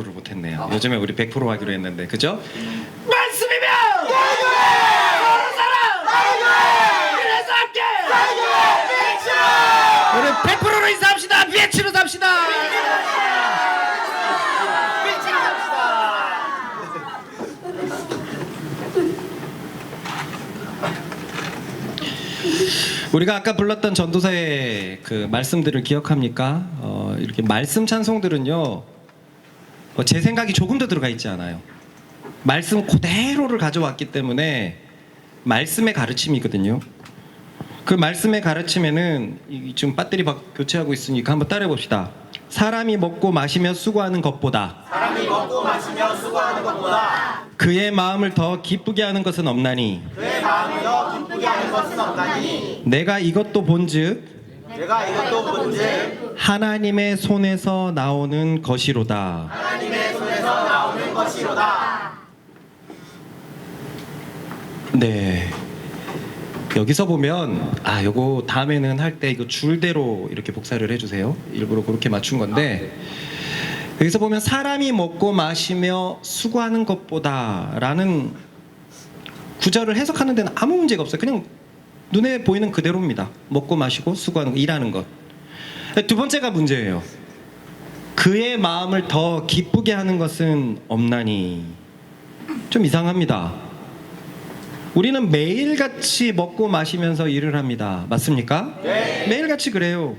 를 못했네요. 요즘에 우리 100% 하기로 했는데, 그죠? 말씀이면 서로 사랑 그래서 함께 우리 100%로 인사합시다. 비에치로 삽시다. 우리가 아까 불렀던 전도사의 그 말씀들을 기억합니까? 이렇게 말씀 찬송들은요, 제 생각이 조금 더 들어가 있지 않아요. 말씀 그대로를 가져왔기 때문에 말씀의 가르침이거든요. 그 말씀의 가르침에는 지금 배터리 교체하고 있으니까 한번 따라해 봅시다. 사람이 먹고 마시며 수고하는 것보다 그의 마음을 더 기쁘게 하는 것은 없나니 내가 이것도 본즉 하나님의 손에서 나오는 것이로다. 네. 여기서 보면 요거 다음에는 할 때 이거 줄대로 이렇게 복사를 해주세요. 일부러 그렇게 맞춘 건데, 여기서 보면 사람이 먹고 마시며 수고하는 것보다라는 구절을 해석하는 데는 아무 문제가 없어요. 그냥 눈에 보이는 그대로입니다. 먹고 마시고 수고하는 거, 일하는 것. 두 번째가 문제예요. 그의 마음을 더 기쁘게 하는 것은 없나니. 좀 이상합니다. 우리는 매일같이 먹고 마시면서 일을 합니다. 맞습니까? 네. 매일같이 그래요.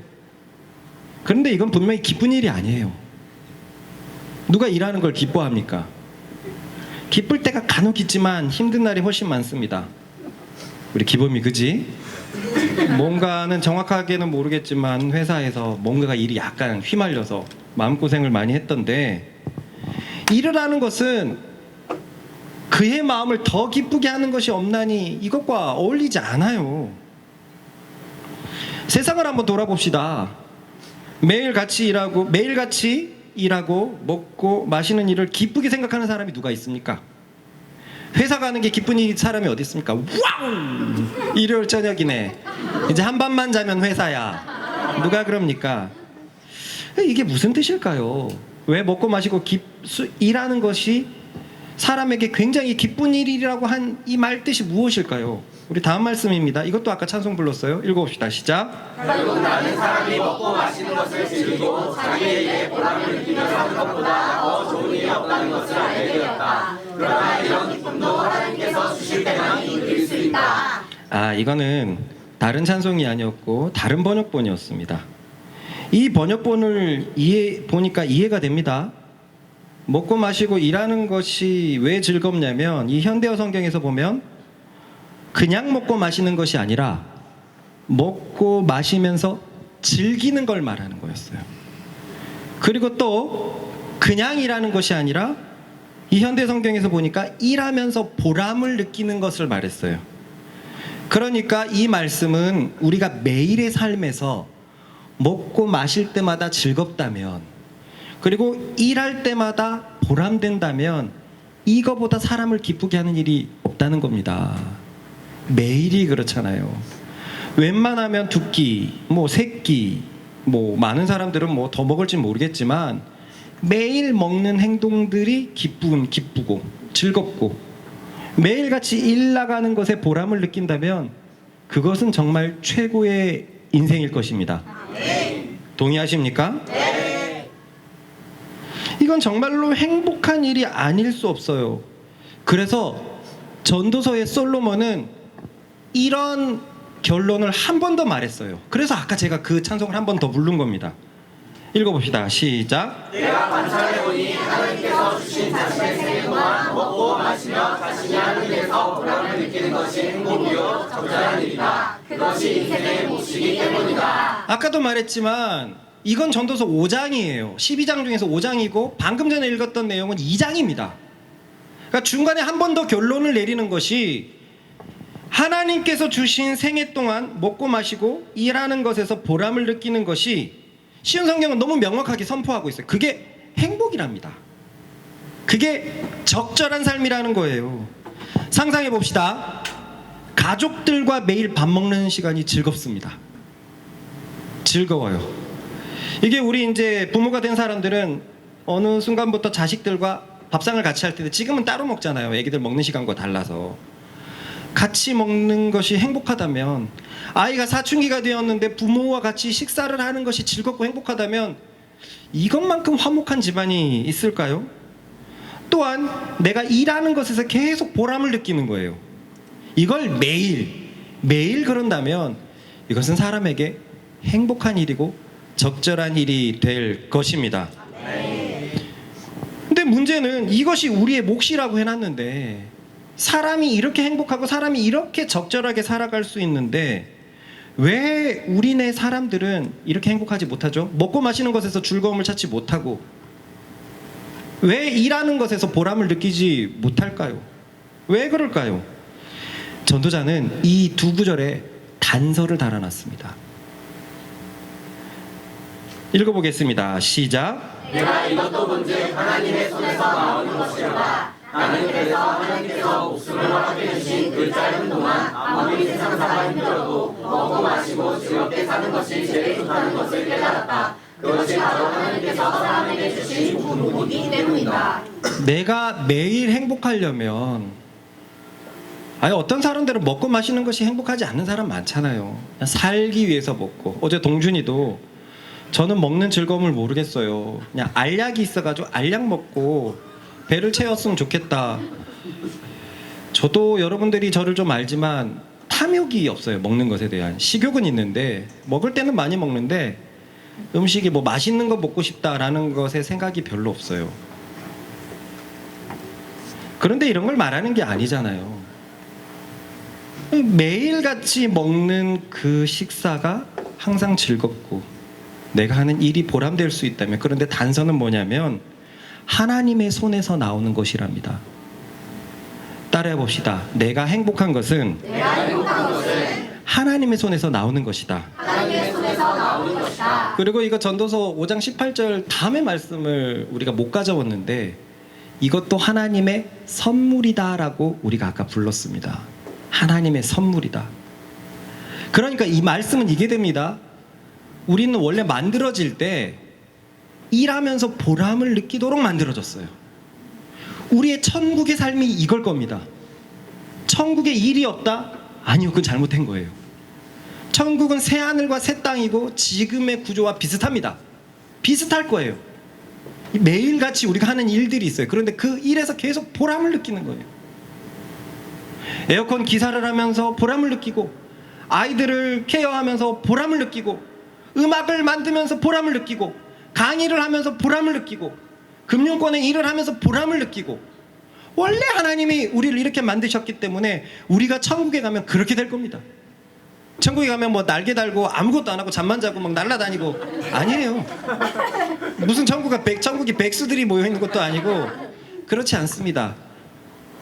그런데 이건 분명히 기쁜 일이 아니에요. 누가 일하는 걸 기뻐합니까? 기쁠 때가 간혹 있지만 힘든 날이 훨씬 많습니다. 우리 기범이, 그지? 뭔가는 정확하게는 모르겠지만 회사에서 뭔가가 일이 약간 휘말려서 마음고생을 많이 했던데, 일을 하는 것은 그의 마음을 더 기쁘게 하는 것이 없나니 이것과 어울리지 않아요. 세상을 한번 돌아봅시다. 매일같이 일하고 먹고 마시는 일을 기쁘게 생각하는 사람이 누가 있습니까? 회사 가는 게 기쁜 일 사람이 어디 있습니까? 와우! 일요일 저녁이네. 이제 한 밤만 자면 회사야. 누가 그럽니까? 이게 무슨 뜻일까요? 왜 먹고 마시고 일하는 것이 사람에게 굉장히 기쁜 일이라고 한 이 말 뜻이 무엇일까요? 우리 다음 말씀입니다. 이것도 아까 찬송 불렀어요. 읽어봅시다. 시작. 결국 나는 사람이 먹고 마시는 것을 즐기고 자기에게 보람을 느끼며 사는 것보다 더 좋은 일이 없다는 것을 알게 되었다. 그러나 이런 기쁨도 하나님께서 주실 때만 누릴 수 있다. 이거는 다른 찬송이 아니었고 다른 번역본이었습니다. 이 번역본을 보니까 이해가 됩니다. 먹고 마시고 일하는 것이 왜 즐겁냐면, 이 현대어 성경에서 보면 그냥 먹고 마시는 것이 아니라 먹고 마시면서 즐기는 걸 말하는 거였어요. 그리고 또 그냥 일하는 것이 아니라 이 현대 성경에서 보니까 일하면서 보람을 느끼는 것을 말했어요. 그러니까 이 말씀은 우리가 매일의 삶에서 먹고 마실 때마다 즐겁다면, 그리고 일할 때마다 보람된다면 이거보다 사람을 기쁘게 하는 일이 없다는 겁니다. 매일이 그렇잖아요. 웬만하면 두 끼, 세 끼, 많은 사람들은 더 먹을지 모르겠지만 매일 먹는 행동들이 기쁘고 즐겁고 매일같이 일 나가는 것에 보람을 느낀다면 그것은 정말 최고의 인생일 것입니다. 동의하십니까? 네. 이건 정말로 행복한 일이 아닐 수 없어요. 그래서 전도서의 솔로몬은 이런 결론을 한 번 더 말했어요. 그래서 아까 제가 그 찬송을 한 번 더 부른 겁니다. 읽어봅시다. 시작. 내가 관찰해보니 하나님께서 주신 자신의 생애 동안 먹고 마시며 자신이 하는 일에서 보람을 느끼는 것이 행복이요 적절한 일이다. 그것이 인생의 몫이기 때문이다. 아까도 말했지만 이건 전도서 5장이에요. 12장 중에서 5장이고 방금 전에 읽었던 내용은 2장입니다. 그러니까 중간에 한 번 더 결론을 내리는 것이, 하나님께서 주신 생애 동안 먹고 마시고 일하는 것에서 보람을 느끼는 것이, 시온 성경은 너무 명확하게 선포하고 있어요. 그게 행복이랍니다. 그게 적절한 삶이라는 거예요. 상상해 봅시다. 가족들과 매일 밥 먹는 시간이 즐겁습니다. 즐거워요. 이게 우리 이제 부모가 된 사람들은 어느 순간부터 자식들과 밥상을 같이 할 텐데 지금은 따로 먹잖아요. 애기들 먹는 시간과 달라서. 같이 먹는 것이 행복하다면, 아이가 사춘기가 되었는데 부모와 같이 식사를 하는 것이 즐겁고 행복하다면 이것만큼 화목한 집안이 있을까요? 또한 내가 일하는 것에서 계속 보람을 느끼는 거예요. 이걸 매일 그런다면 이것은 사람에게 행복한 일이고 적절한 일이 될 것입니다. 근데 문제는 이것이 우리의 몫이라고 해놨는데, 사람이 이렇게 행복하고 사람이 이렇게 적절하게 살아갈 수 있는데 왜 우리네 사람들은 이렇게 행복하지 못하죠? 먹고 마시는 것에서 즐거움을 찾지 못하고, 왜 일하는 것에서 보람을 느끼지 못할까요? 왜 그럴까요? 전도자는 이 두 구절에 단서를 달아놨습니다. 읽어보겠습니다. 시작. 내가 이것도 본즉 하나님의 손에서 나오는 것이로다. 나는 그래서 하나님께서 목숨을 허락해 주신 그 짧은 동안 아무리 세상사가 힘들어도 먹고 마시고 즐겁게 사는 것이 제일 좋다는 것을 깨달았다. 그것이 바로 하나님께서 사람에게 주신 복이기 때문이다. 내가 매일 행복하려면, 어떤 사람들은 먹고 마시는 것이 행복하지 않은 사람 많잖아요. 그냥 살기 위해서 먹고. 어제 동준이도 저는 먹는 즐거움을 모르겠어요. 그냥 알약이 있어가지고 알약 먹고 배를 채웠으면 좋겠다. 저도 여러분들이 저를 좀 알지만 탐욕이 없어요. 먹는 것에 대한 식욕은 있는데, 먹을 때는 많이 먹는데 음식이 뭐 맛있는 거 먹고 싶다라는 것에 생각이 별로 없어요. 그런데 이런 걸 말하는 게 아니잖아요. 매일같이 먹는 그 식사가 항상 즐겁고 내가 하는 일이 보람될 수 있다면, 그런데 단서는 뭐냐면 하나님의 손에서 나오는 것이랍니다. 따라해 봅시다. 내가 행복한 것은 하나님의 손에서 나오는 것이다. 하나님의 손에서 나오는 것이다. 그리고 이거 전도서 5장 18절 다음의 말씀을 우리가 못 가져왔는데, 이것도 하나님의 선물이다라고 우리가 아까 불렀습니다. 하나님의 선물이다. 그러니까 이 말씀은 이게 됩니다. 우리는 원래 만들어질 때 일하면서 보람을 느끼도록 만들어졌어요. 우리의 천국의 삶이 이걸 겁니다. 천국에 일이 없다? 아니요, 그건 잘못된 거예요. 천국은 새 하늘과 새 땅이고 지금의 구조와 비슷합니다. 비슷할 거예요. 매일같이 우리가 하는 일들이 있어요. 그런데 그 일에서 계속 보람을 느끼는 거예요. 에어컨 기사를 하면서 보람을 느끼고, 아이들을 케어하면서 보람을 느끼고, 음악을 만들면서 보람을 느끼고, 강의를 하면서 보람을 느끼고, 금융권의 일을 하면서 보람을 느끼고, 원래 하나님이 우리를 이렇게 만드셨기 때문에 우리가 천국에 가면 그렇게 될 겁니다. 천국에 가면 뭐 날개 달고 아무것도 안 하고 잠만 자고 막 날아다니고, 아니에요. 무슨 천국이 백수들이 모여 있는 것도 아니고 그렇지 않습니다.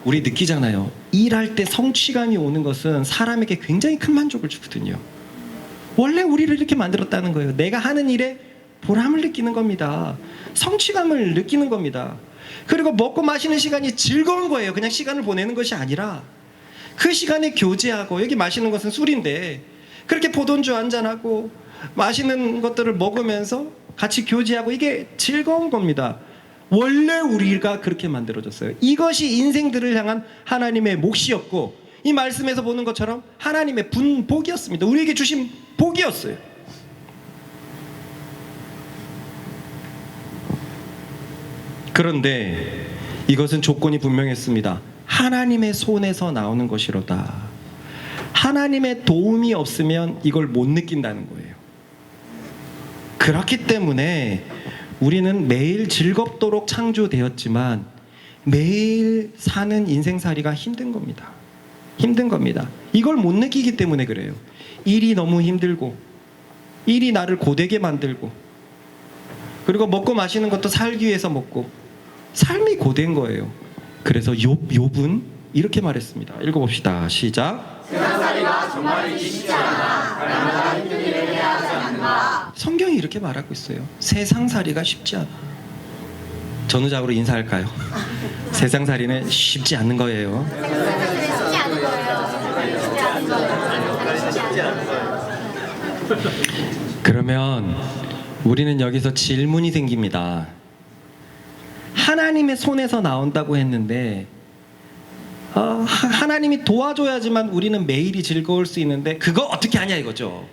우리 느끼잖아요. 일할 때 성취감이 오는 것은 사람에게 굉장히 큰 만족을 주거든요. 원래 우리를 이렇게 만들었다는 거예요. 내가 하는 일에 보람을 느끼는 겁니다. 성취감을 느끼는 겁니다. 그리고 먹고 마시는 시간이 즐거운 거예요. 그냥 시간을 보내는 것이 아니라 그 시간에 교제하고, 여기 마시는 것은 술인데 그렇게 포도주 한잔하고 맛있는 것들을 먹으면서 같이 교제하고, 이게 즐거운 겁니다. 원래 우리가 그렇게 만들어졌어요. 이것이 인생들을 향한 하나님의 몫이었고, 이 말씀에서 보는 것처럼 하나님의 복이었습니다. 우리에게 주신 복이었어요. 그런데 이것은 조건이 분명했습니다. 하나님의 손에서 나오는 것이로다. 하나님의 도움이 없으면 이걸 못 느낀다는 거예요. 그렇기 때문에 우리는 매일 즐겁도록 창조되었지만 매일 사는 인생살이가 힘든 겁니다. 힘든 겁니다. 이걸 못 느끼기 때문에 그래요. 일이 너무 힘들고, 일이 나를 고되게 만들고, 그리고 먹고 마시는 것도 살기 위해서 먹고, 삶이 고된 거예요. 그래서 욥은 이렇게 말했습니다. 읽어봅시다. 시작. 세상살이가 정말 이기 쉽지 않아. 날마다 힘든 일을 해야 하지 않는가. 성경이 이렇게 말하고 있어요. 세상살이가 쉽지 않아. 전우작으로 인사할까요? 세상살이는 쉽지 않는 거예요. 쉽지 않은 거예요. 쉽지 않은 거예요. 쉽지 않은 거예요. 그러면 우리는 여기서 질문이 생깁니다. 하나님의 손에서 나온다고 했는데 하나님이 도와줘야지만 우리는 매일이 즐거울 수 있는데 그거 어떻게 하냐 이거죠.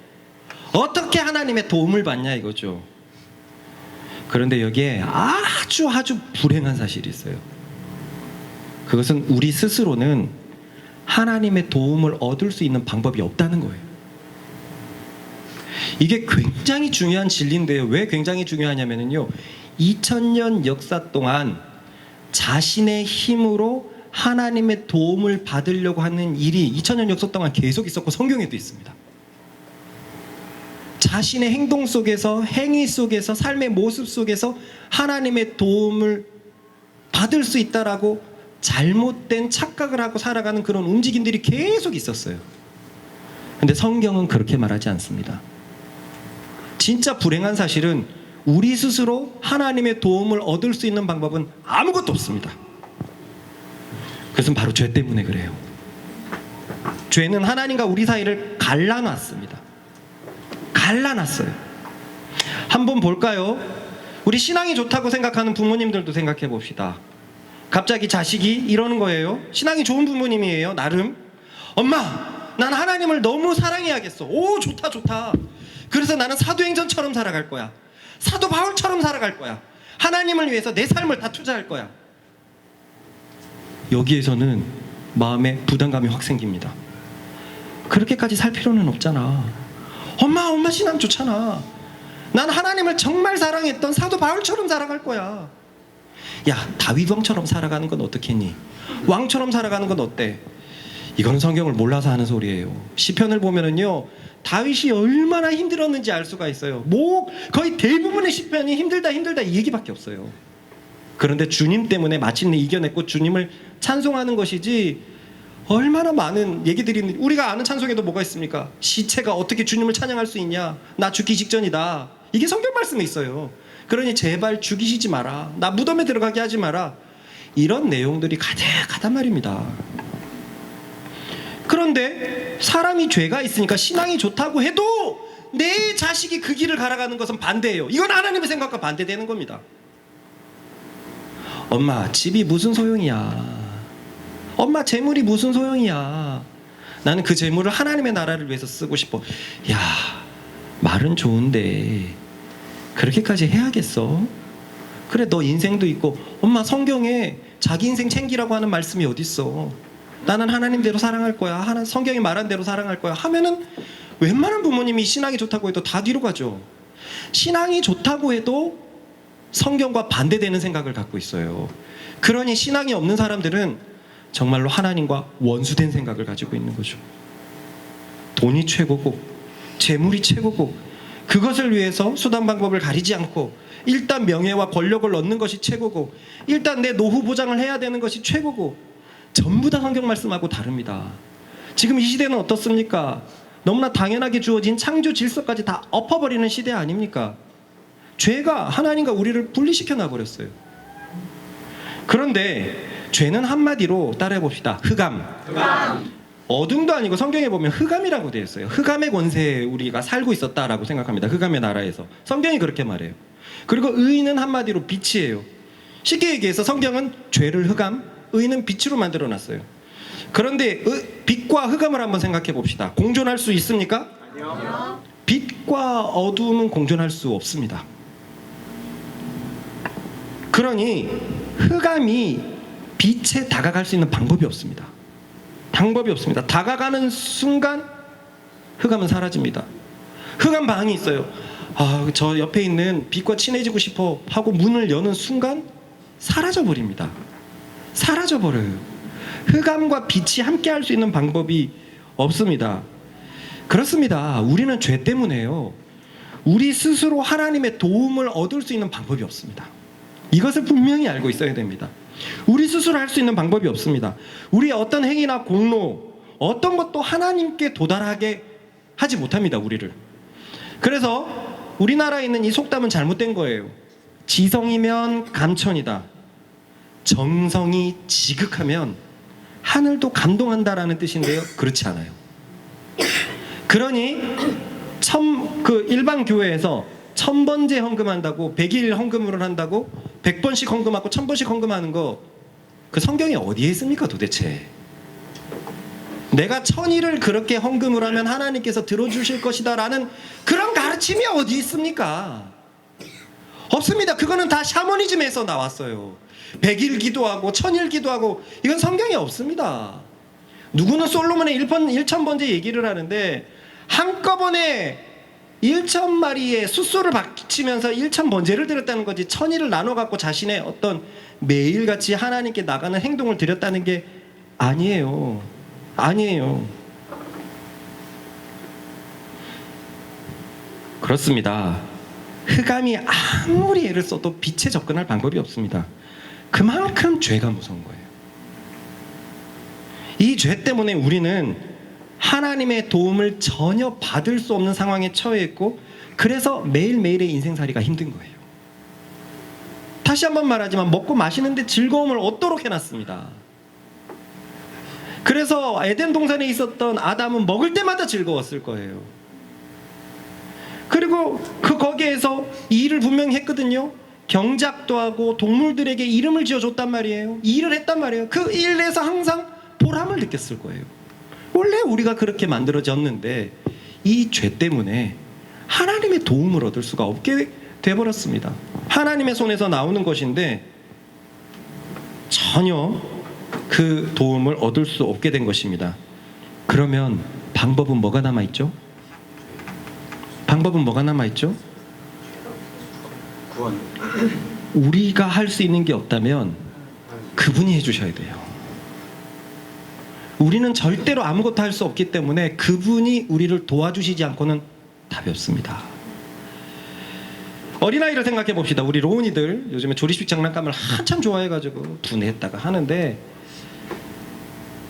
어떻게 하나님의 도움을 받냐 이거죠. 그런데 여기에 아주 불행한 사실이 있어요. 그것은 우리 스스로는 하나님의 도움을 얻을 수 있는 방법이 없다는 거예요. 이게 굉장히 중요한 진리인데요. 왜 굉장히 중요하냐면요, 2000년 역사 동안 자신의 힘으로 하나님의 도움을 받으려고 하는 일이 2000년 역사 동안 계속 있었고 성경에도 있습니다. 자신의 행동 속에서, 행위 속에서, 삶의 모습 속에서 하나님의 도움을 받을 수 있다라고 잘못된 착각을 하고 살아가는 그런 움직임들이 계속 있었어요. 근데 성경은 그렇게 말하지 않습니다. 진짜 불행한 사실은 우리 스스로 하나님의 도움을 얻을 수 있는 방법은 아무것도 없습니다. 그것은 바로 죄 때문에 그래요. 죄는 하나님과 우리 사이를 갈라놨습니다. 갈라놨어요. 한번 볼까요? 우리 신앙이 좋다고 생각하는 부모님들도 생각해 봅시다. 갑자기 자식이 이러는 거예요. 신앙이 좋은 부모님이에요. 나름. 엄마, 난 하나님을 너무 사랑해야겠어. 오, 좋다. 그래서 나는 사도행전처럼 살아갈 거야. 사도 바울처럼 살아갈 거야. 하나님을 위해서 내 삶을 다 투자할 거야. 여기에서는 마음에 부담감이 확 생깁니다. 그렇게까지 살 필요는 없잖아. 엄마 신앙 좋잖아. 난 하나님을 정말 사랑했던 사도 바울처럼 살아갈 거야. 야, 다윗 왕처럼 살아가는 건 어떻겠니? 왕처럼 살아가는 건 어때? 이거는 성경을 몰라서 하는 소리예요. 시편을 보면은요, 다윗이 얼마나 힘들었는지 알 수가 있어요. 거의 대부분의 시편이 힘들다 이 얘기밖에 없어요. 그런데 주님 때문에 마침내 이겨냈고 주님을 찬송하는 것이지, 얼마나 많은 얘기들이 있는데, 우리가 아는 찬송에도 뭐가 있습니까? 시체가 어떻게 주님을 찬양할 수 있냐? 나 죽기 직전이다. 이게 성경 말씀에 있어요. 그러니 제발 죽이시지 마라. 나 무덤에 들어가게 하지 마라. 이런 내용들이 가득하단 말입니다. 그런데 사람이 죄가 있으니까 신앙이 좋다고 해도 내 자식이 그 길을 갈아가는 것은 반대예요. 이건 하나님의 생각과 반대되는 겁니다. 엄마, 집이 무슨 소용이야. 엄마, 재물이 무슨 소용이야. 나는 그 재물을 하나님의 나라를 위해서 쓰고 싶어. 야, 말은 좋은데 그렇게까지 해야겠어? 그래, 너 인생도 있고. 엄마, 성경에 자기 인생 챙기라고 하는 말씀이 어딨어. 나는 하나님대로 사랑할 거야. 성경이 말한 대로 사랑할 거야 하면은 웬만한 부모님이 신앙이 좋다고 해도 다 뒤로 가죠. 신앙이 좋다고 해도 성경과 반대되는 생각을 갖고 있어요. 그러니 신앙이 없는 사람들은 정말로 하나님과 원수된 생각을 가지고 있는 거죠. 돈이 최고고 재물이 최고고 그것을 위해서 수단 방법을 가리지 않고 일단 명예와 권력을 얻는 것이 최고고 일단 내 노후 보장을 해야 되는 것이 최고고, 전부 다 성경 말씀하고 다릅니다. 지금 이 시대는 어떻습니까? 너무나 당연하게 주어진 창조 질서까지 다 엎어버리는 시대 아닙니까? 죄가 하나님과 우리를 분리시켜 놔버렸어요. 그런데 죄는 한마디로 따라해 봅시다. 흑암. 어둠도 아니고 성경에 보면 흑암이라고 되어 있어요. 흑암의 권세에 우리가 살고 있었다라고 생각합니다. 흑암의 나라에서. 성경이 그렇게 말해요. 그리고 의는 한마디로 빛이에요. 쉽게 얘기해서 성경은 죄를 흑암, 의는 빛으로 만들어 놨어요. 그런데 빛과 흑암을 한번 생각해 봅시다. 공존할 수 있습니까? 아니요. 빛과 어둠은 공존할 수 없습니다. 그러니 흑암이 빛에 다가갈 수 있는 방법이 없습니다. 다가가는 순간 흑암은 사라집니다. 흑암 방이 있어요. 저 옆에 있는 빛과 친해지고 싶어 하고 문을 여는 순간 사라져버립니다. 사라져버려요. 흑암과 빛이 함께 할 수 있는 방법이 없습니다. 그렇습니다. 우리는 죄 때문에요, 우리 스스로 하나님의 도움을 얻을 수 있는 방법이 없습니다. 이것을 분명히 알고 있어야 됩니다. 우리 스스로 할 수 있는 방법이 없습니다. 우리의 어떤 행위나 공로, 어떤 것도 하나님께 도달하게 하지 못합니다, 우리를. 그래서 우리나라에 있는 이 속담은 잘못된 거예요. 지성이면 감천이다. 정성이 지극하면 하늘도 감동한다라는 뜻인데요, 그렇지 않아요. 그러니 일반 교회에서 1000번째 헌금한다고 100일 헌금을 한다고 100번씩 헌금하고 1000번씩 헌금하는 거 그 성경에 어디에 있습니까 도대체? 내가 1000일을 그렇게 헌금을 하면 하나님께서 들어주실 것이다 라는 그런 가르침이 어디 있습니까? 없습니다. 그거는 다 샤머니즘에서 나왔어요. 100일 기도하고 1000일 기도하고 이건 성경에 없습니다. 누구는 솔로몬의 1000번째 얘기를 하는데 한꺼번에 1000마리의 숫소를 바치면서 1000번제를 드렸다는 거지 1000일을 나눠갖고 자신의 어떤 매일같이 하나님께 나가는 행동을 드렸다는 게 아니에요. 아니에요. 그렇습니다. 흑암이 아무리 애를 써도 빛에 접근할 방법이 없습니다. 그만큼 죄가 무서운 거예요. 이 죄 때문에 우리는 하나님의 도움을 전혀 받을 수 없는 상황에 처해 있고 그래서 매일매일의 인생살이가 힘든 거예요. 다시 한번 말하지만 먹고 마시는데 즐거움을 얻도록 해놨습니다. 그래서 에덴 동산에 있었던 아담은 먹을 때마다 즐거웠을 거예요. 그리고 거기에서 이 일을 분명히 했거든요. 경작도 하고 동물들에게 이름을 지어줬단 말이에요. 이 일을 했단 말이에요. 그 일에서 항상 보람을 느꼈을 거예요. 원래 우리가 그렇게 만들어졌는데 이 죄 때문에 하나님의 도움을 얻을 수가 없게 돼버렸습니다. 하나님의 손에서 나오는 것인데 전혀 그 도움을 얻을 수 없게 된 것입니다. 그러면 방법은 뭐가 남아있죠? 방법은 뭐가 남아있죠? 구원. 우리가 할 수 있는 게 없다면 그분이 해주셔야 돼요. 우리는 절대로 아무것도 할 수 없기 때문에 그분이 우리를 도와주시지 않고는 답이 없습니다. 어린아이를 생각해 봅시다. 우리 로운이들 요즘에 조립식 장난감을 한참 좋아해가지고 분해했다가 하는데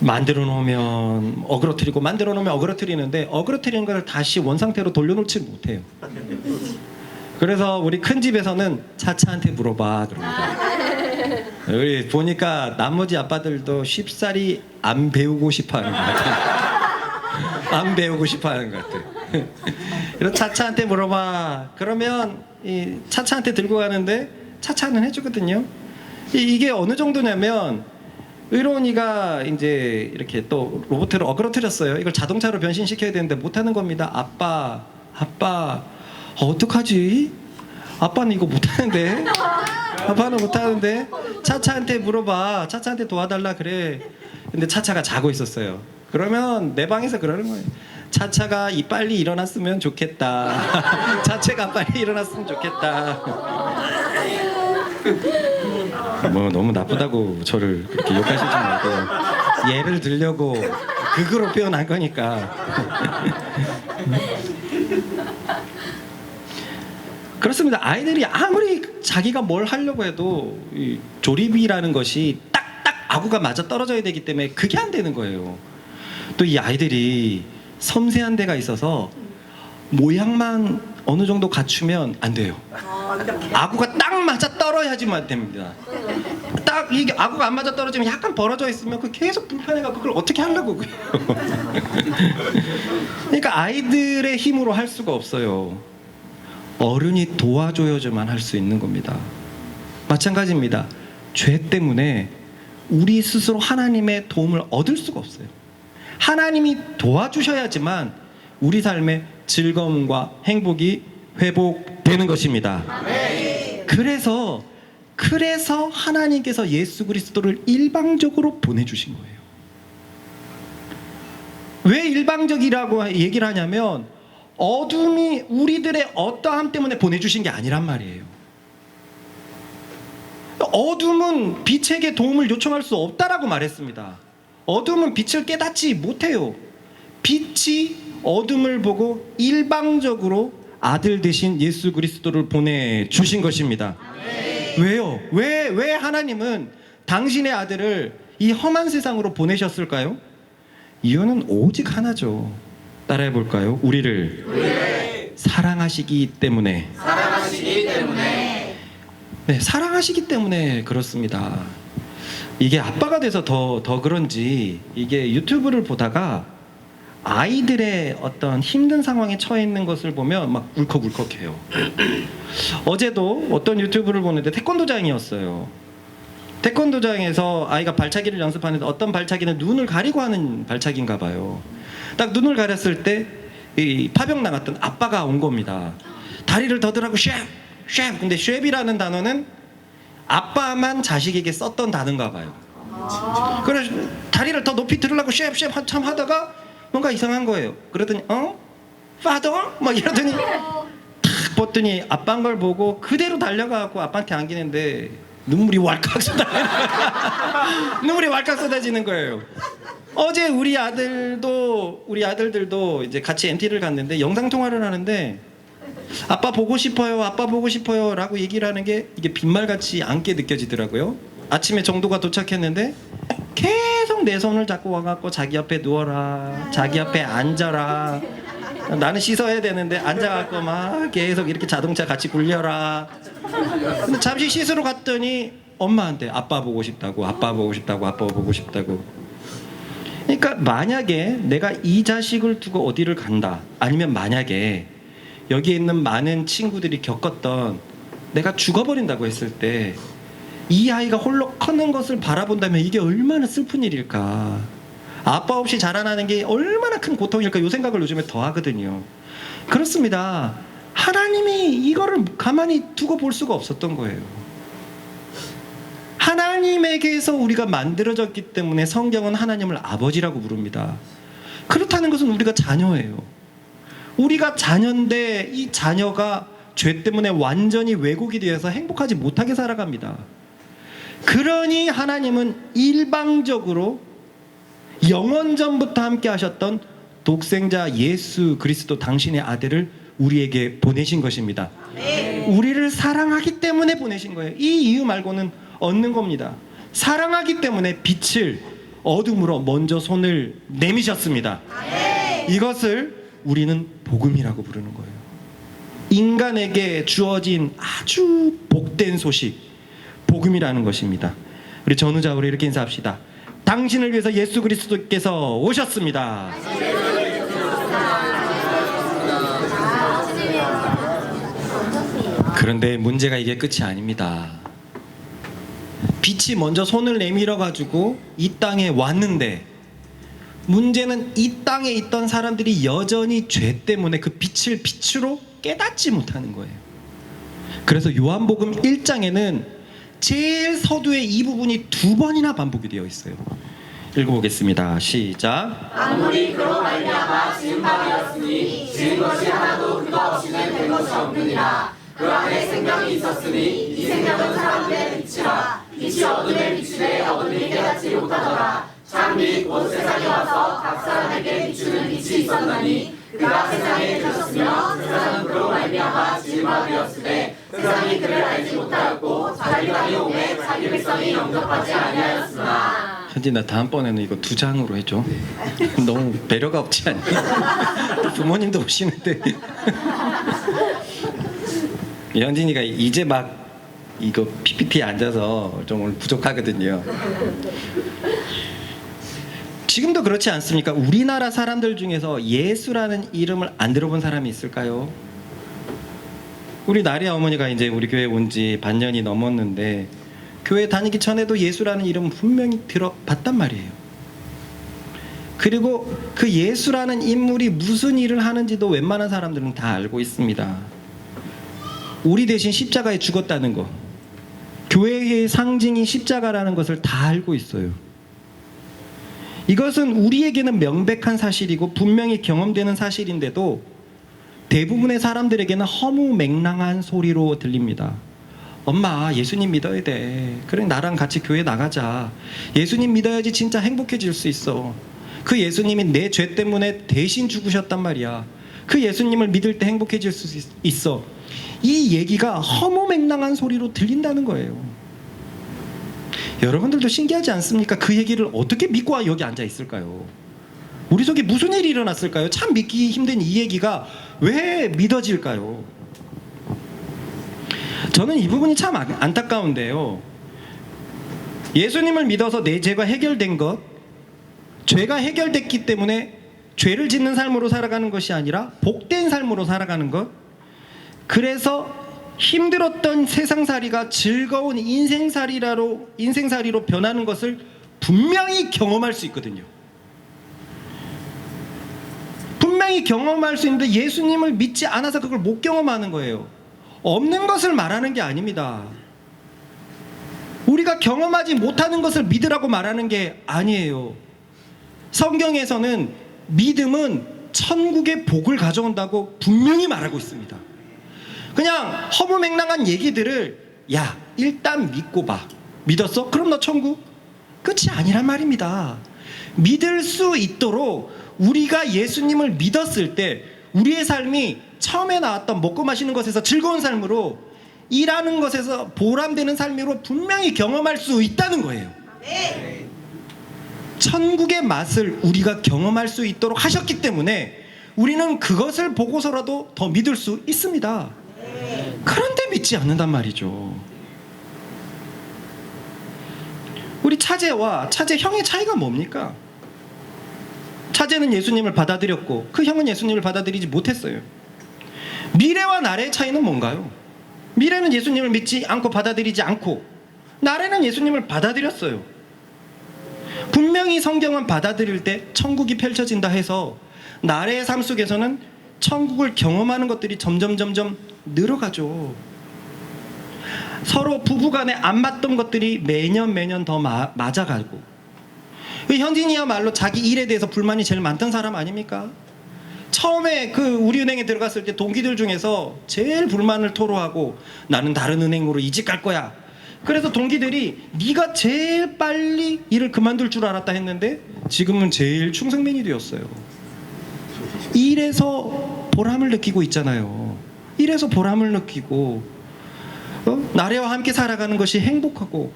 만들어 놓으면 어그러뜨리고 만들어 놓으면 어그러뜨리는데 어그러뜨리는 걸 다시 원상태로 돌려놓지 못해요. 그래서 우리 큰 집에서는 차차한테 물어봐 그럽니다. 우리 보니까 나머지 아빠들도 쉽사리 안 배우고 싶어하는 것 같아요. 안 배우고 싶어하는 것 같아요. 그래서 차차한테 물어봐. 그러면 이 차차한테 들고 가는데 차차는 해주거든요. 이게 어느 정도냐면 의로운이가 이제 이렇게 또 로봇으로 어그러뜨렸어요. 이걸 자동차로 변신시켜야 되는데 못하는 겁니다. 아빠 어떡하지? 아빠는 이거 못하는데. 아빠는 못하는데. 차차한테 물어봐. 차차한테 도와달라 그래. 근데 차차가 자고 있었어요. 그러면 내 방에서 그러는 거예요. 차차가 빨리 일어났으면 좋겠다. 차차가 빨리 일어났으면 좋겠다. 뭐 너무 나쁘다고 저를 그렇게 욕하시지 말고 예를 들려고 극으로 표현한 거니까. 그렇습니다. 아이들이 아무리 자기가 뭘 하려고 해도 이 조립이라는 것이 딱딱 아구가 맞아 떨어져야 되기 때문에 그게 안 되는 거예요. 또 이 아이들이 섬세한 데가 있어서 모양만 어느 정도 갖추면 안 돼요. 아구가 딱 맞아 떨어야지만 됩니다. 딱 이게 아구가 안 맞아 떨어지면 약간 벌어져 있으면 그 계속 불편해가 그걸 어떻게 하려고 그래요. 그러니까 아이들의 힘으로 할 수가 없어요. 어른이 도와줘야지만 할 수 있는 겁니다. 마찬가지입니다. 죄 때문에 우리 스스로 하나님의 도움을 얻을 수가 없어요. 하나님이 도와주셔야지만 우리 삶의 즐거움과 행복이 회복되는 것입니다. 그래서 하나님께서 예수 그리스도를 일방적으로 보내주신 거예요. 왜 일방적이라고 얘기를 하냐면 어둠이 우리들의 어떠함 때문에 보내주신 게 아니란 말이에요. 어둠은 빛에게 도움을 요청할 수 없다라고 말했습니다. 어둠은 빛을 깨닫지 못해요. 빛이 어둠을 보고 일방적으로 아들 되신 예수 그리스도를 보내주신 것입니다. 왜요? 왜 하나님은 당신의 아들을 이 험한 세상으로 보내셨을까요? 이유는 오직 하나죠. 따라해 볼까요? 우리를 사랑하시기 때문에. 네, 사랑하시기 때문에 그렇습니다. 이게 아빠가 돼서 더 그런지 이게 유튜브를 보다가 아이들의 어떤 힘든 상황에 처해 있는 것을 보면 막 울컥울컥해요. 어제도 어떤 유튜브를 보는데 태권도장이었어요. 태권도장에서 아이가 발차기를 연습하는데 어떤 발차기는 눈을 가리고 하는 발차기인가 봐요. 딱 눈을 가렸을 때 이 파병 나갔던 아빠가 온 겁니다. 다리를 더더라고 쉐 근데 쉐이라는 단어는 아빠만 자식에게 썼던 단어인가 봐요. 그래서 다리를 더 높이 들으려고 쉐 한참 하다가 뭔가 이상한 거예요. 그러더니 파더? 막 이러더니 탁 봤더니 아빠인 걸 보고 그대로 달려가고 아빠한테 안기는데 눈물이 왈칵 쏟아지는 거예요. 어제 우리 아들들도 이제 같이 MT를 갔는데 영상 통화를 하는데 아빠 보고 싶어요 라고 얘기를 하는 게 이게 빈말같이 않게 느껴지더라고요. 아침에 정도가 도착했는데 계속 내 손을 잡고 와갖고 자기 옆에 누워라, 자기 옆에 앉아라. 나는 씻어야 되는데 앉아갖고 막 계속 이렇게 자동차 같이 굴려라. 근데 잠시 씻으러 갔더니 엄마한테 아빠 보고 싶다고. 그러니까 만약에 내가 이 자식을 두고 어디를 간다, 아니면 만약에 여기에 있는 많은 친구들이 겪었던 내가 죽어버린다고 했을 때 이 아이가 홀로 커는 것을 바라본다면 이게 얼마나 슬픈 일일까. 아빠 없이 자라나는 게 얼마나 큰 고통일까. 이 생각을 요즘에 더 하거든요. 그렇습니다. 하나님이 이거를 가만히 두고 볼 수가 없었던 거예요. 하나님에게서 우리가 만들어졌기 때문에 성경은 하나님을 아버지라고 부릅니다. 그렇다는 것은 우리가 자녀예요. 우리가 자녀인데 이 자녀가 죄 때문에 완전히 왜곡이 되어서 행복하지 못하게 살아갑니다. 그러니 하나님은 일방적으로 영원전부터 함께 하셨던 독생자 예수 그리스도 당신의 아들을 우리에게 보내신 것입니다. 우리를 사랑하기 때문에 보내신 거예요. 이 이유 말고는 얻는 겁니다. 사랑하기 때문에 빛을 어둠으로 먼저 손을 내미셨습니다. 이것을 우리는 복음이라고 부르는 거예요. 인간에게 주어진 아주 복된 소식, 복음이라는 것입니다. 우리 전우자우로 이렇게 인사합시다. 당신을 위해서 예수 그리스도께서 오셨습니다. 그런데 문제가 이게 끝이 아닙니다. 빛이 먼저 손을 내밀어 가지고 이 땅에 왔는데 문제는 이 땅에 있던 사람들이 여전히 죄 때문에 그 빛을 빛으로 깨닫지 못하는 거예요. 그래서 요한복음 1장에는 제일 서두에 이 부분이 2번이나 반복이 되어 있어요. 읽어보겠습니다. 시작. 아무리 그로 말미암아 지은 바 되었으니 지은 것이 하나도 그가 없이는 된 것이 없느니라. 그 안에 생명이 있었으니 이 생명은 사람들의 빛이라. 빛이 어둠에 비추되 어둠이 깨닫지 못하더라. 참 빛 곧 세상에 와서 각 사람에게 비추는 빛이 있었나니 그가 세상에 들었으며 세상은 그로 말미암아 지은 바 되었으되 세상이 그를 알지 못하였고 자기가 오매 자기 백성이 영접하지 아니하였으나. 현진아, 다음번에는 이거 2장으로 해줘. 너무 배려가 없지 않니? 부모님도 오시는데. 현진이가 이제 막 이거 PPT에 앉아서 좀 오늘 부족하거든요. 지금도 그렇지 않습니까? 우리나라 사람들 중에서 예수라는 이름을 안 들어본 사람이 있을까요? 우리 나리아 어머니가 이제 우리 교회 온 지 반년이 넘었는데 교회 다니기 전에도 예수라는 이름 분명히 들어봤단 말이에요. 그리고 그 예수라는 인물이 무슨 일을 하는지도 웬만한 사람들은 다 알고 있습니다. 우리 대신 십자가에 죽었다는 거, 교회의 상징이 십자가라는 것을 다 알고 있어요. 이것은 우리에게는 명백한 사실이고 분명히 경험되는 사실인데도 대부분의 사람들에게는 허무맹랑한 소리로 들립니다. 엄마, 예수님 믿어야 돼. 그래, 나랑 같이 교회 나가자. 예수님 믿어야지 진짜 행복해질 수 있어. 그 예수님이 내 죄 때문에 대신 죽으셨단 말이야. 그 예수님을 믿을 때 행복해질 수 있어. 이 얘기가 허무맹랑한 소리로 들린다는 거예요. 여러분들도 신기하지 않습니까? 그 얘기를 어떻게 믿고 여기 앉아 있을까요? 우리 속에 무슨 일이 일어났을까요? 참 믿기 힘든 이 얘기가 왜 믿어질까요? 저는 이 부분이 참 안타까운데요. 예수님을 믿어서 내 죄가 해결된 것, 죄가 해결됐기 때문에 죄를 짓는 삶으로 살아가는 것이 아니라 복된 삶으로 살아가는 것. 그래서 힘들었던 세상살이가 즐거운 인생살이로 변하는 것을 분명히 경험할 수 있거든요. 분명히 경험할 수 있는데 예수님을 믿지 않아서 그걸 못 경험하는 거예요. 없는 것을 말하는 게 아닙니다. 우리가 경험하지 못하는 것을 믿으라고 말하는 게 아니에요. 성경에서는 믿음은 천국의 복을 가져온다고 분명히 말하고 있습니다. 그냥 허무맹랑한 얘기들을 야 일단 믿고 봐. 믿었어? 그럼 너 천국? 끝이 아니란 말입니다. 믿을 수 있도록 우리가 예수님을 믿었을 때 우리의 삶이 처음에 나왔던 먹고 마시는 것에서 즐거운 삶으로 일하는 것에서 보람되는 삶으로 분명히 경험할 수 있다는 거예요. 천국의 맛을 우리가 경험할 수 있도록 하셨기 때문에 우리는 그것을 보고서라도 더 믿을 수 있습니다. 그런데 믿지 않는단 말이죠. 우리 차제와 차제 형의 차이가 뭡니까? 차제는 예수님을 받아들였고 그 형은 예수님을 받아들이지 못했어요. 미래와 나래의 차이는 뭔가요? 미래는 예수님을 믿지 않고 받아들이지 않고, 나래는 예수님을 받아들였어요. 분명히 성경은 받아들일 때 천국이 펼쳐진다 해서 나래의 삶 속에서는 천국을 경험하는 것들이 점점 늘어가죠. 서로 부부간에 안 맞던 것들이 매년 더 맞아가고, 현진이야말로 자기 일에 대해서 불만이 제일 많던 사람 아닙니까? 처음에 그 우리은행에 들어갔을 때 동기들 중에서 제일 불만을 토로하고 나는 다른 은행으로 이직 갈 거야. 그래서 동기들이 네가 제일 빨리 일을 그만둘 줄 알았다 했는데 지금은 제일 충성맨이 되었어요. 일에서 보람을 느끼고 있잖아요. 일에서 보람을 느끼고 나래와 함께 살아가는 것이 행복하고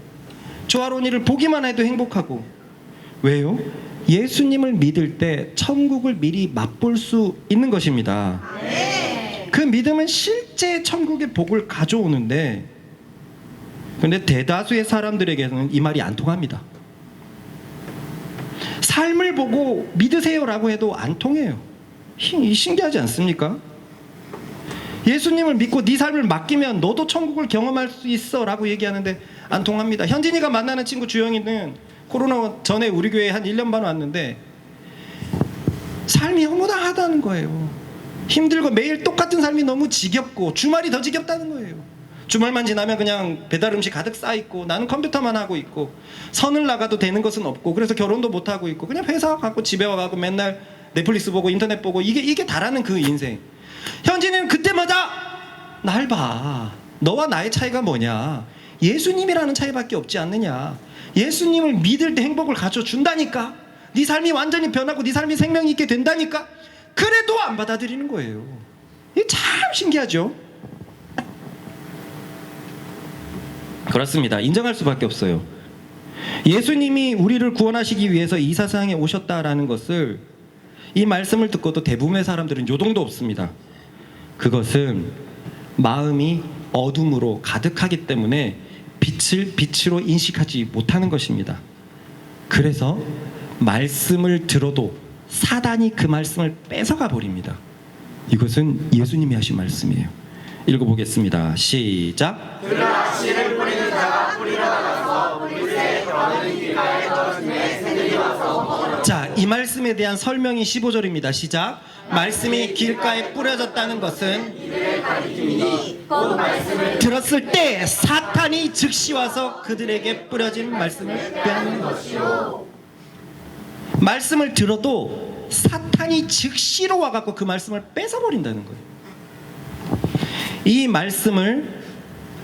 조화로운 일을 보기만 해도 행복하고. 왜요? 예수님을 믿을 때 천국을 미리 맛볼 수 있는 것입니다. 그 믿음은 실제 천국의 복을 가져오는데, 그런데 대다수의 사람들에게는 이 말이 안 통합니다. 삶을 보고 믿으세요라고 해도 안 통해요. 신기하지 않습니까? 예수님을 믿고 네 삶을 맡기면 너도 천국을 경험할 수 있어 라고 얘기하는데 안 통합니다. 현진이가 만나는 친구 주영이는 코로나 전에 우리 교회에 한 1년 반 왔는데 삶이 허무하다는 거예요. 힘들고 매일 똑같은 삶이 너무 지겹고 주말이 더 지겹다는 거예요. 주말만 지나면 그냥 배달 음식 가득 쌓여있고 나는 컴퓨터만 하고 있고 선을 나가도 되는 것은 없고, 그래서 결혼도 못하고 있고 그냥 회사 가고 집에 와가고 맨날 넷플릭스 보고 인터넷 보고 이게 다라는 그 인생. 현진이는 그때마다 날 봐. 너와 나의 차이가 뭐냐? 예수님이라는 차이밖에 없지 않느냐? 예수님을 믿을 때 행복을 가져준다니까? 네 삶이 완전히 변하고 네 삶이 생명이 있게 된다니까? 그래도 안 받아들이는 거예요. 이게 참 신기하죠? 그렇습니다. 인정할 수밖에 없어요. 예수님이 우리를 구원하시기 위해서 이 세상에 오셨다라는 것을, 이 말씀을 듣고도 대부분의 사람들은 요동도 없습니다. 그것은 마음이 어둠으로 가득하기 때문에 빛을 빛으로 인식하지 못하는 것입니다. 그래서 말씀을 들어도 사단이 그 말씀을 뺏어가 버립니다. 이것은 예수님이 하신 말씀이에요. 읽어보겠습니다. 시작. 그러나 씨를 뿌리는 자가 뿌리러 나가서 물새 거하는 길가에 떨어지매 새들이 와서 먹으러. 자, 이 말씀에 대한 설명이 15절입니다. 시작. 말씀이 길가에 뿌려졌다는 것은 이들의 가리킴이니 곧 말씀을 들었을 때 사탄이 즉시 와서 그들에게 뿌려진 말씀을 빼앗는 것이요. 말씀을 들어도 사탄이 즉시로 와갖고 그 말씀을 뺏어버린다는 거예요. 이 말씀을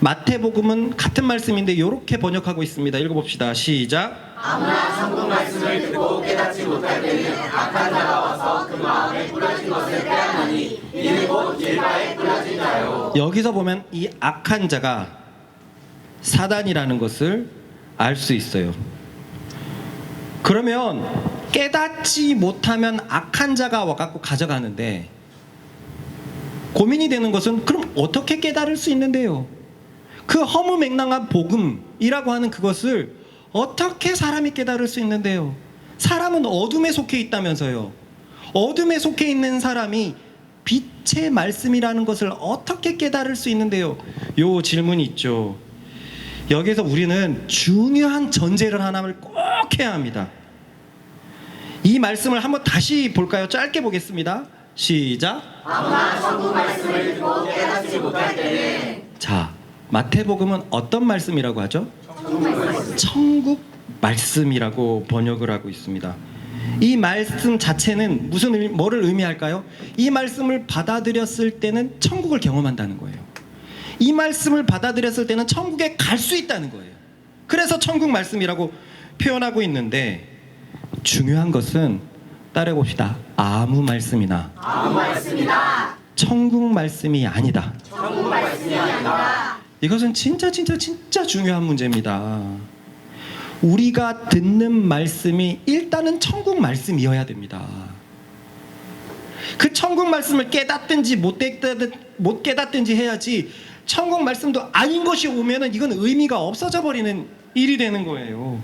마태복음은 같은 말씀인데 이렇게 번역하고 있습니다. 읽어봅시다. 시작. 아무나 천국 말씀을 듣고 깨닫지 못할 때는 악한 자가 와서 그 마음에 뿌려진 것을 빼앗나니 이는 곧 길가에 뿌려진 자요. 여기서 보면 이 악한 자가 사단이라는 것을 알 수 있어요. 그러면 깨닫지 못하면 악한 자가 와갖고 가져가는데, 고민이 되는 것은 그럼 어떻게 깨달을 수 있는데요? 그 허무맹랑한 복음이라고 하는 그것을 어떻게 사람이 깨달을 수 있는데요? 사람은 어둠에 속해 있다면서요. 어둠에 속해 있는 사람이 빛의 말씀이라는 것을 어떻게 깨달을 수 있는데요? 요 질문이 있죠. 여기서 우리는 중요한 전제를 하나를 꼭 해야 합니다. 이 말씀을 한번 다시 볼까요? 짧게 보겠습니다. 시작. 아무나 천국 말씀을 듣고 깨닫지 못할 때는 자, 마태복음은 어떤 말씀이라고 하죠? 천국 말씀이라고 번역을 하고 있습니다. 이 말씀 자체는 뭐를 의미할까요? 이 말씀을 받아들였을 때는 천국을 경험한다는 거예요. 이 말씀을 받아들였을 때는 천국에 갈 수 있다는 거예요. 그래서 천국 말씀이라고 표현하고 있는데, 중요한 것은 따라해 봅시다. 아무 말씀이나 천국 말씀이 아니다. 이것은 진짜 중요한 문제입니다. 우리가 듣는 말씀이 일단은 천국 말씀이어야 됩니다. 그 천국 말씀을 깨닫든지 못 깨닫든지 해야지, 천국 말씀도 아닌 것이 오면은 이건 의미가 없어져 버리는 일이 되는 거예요.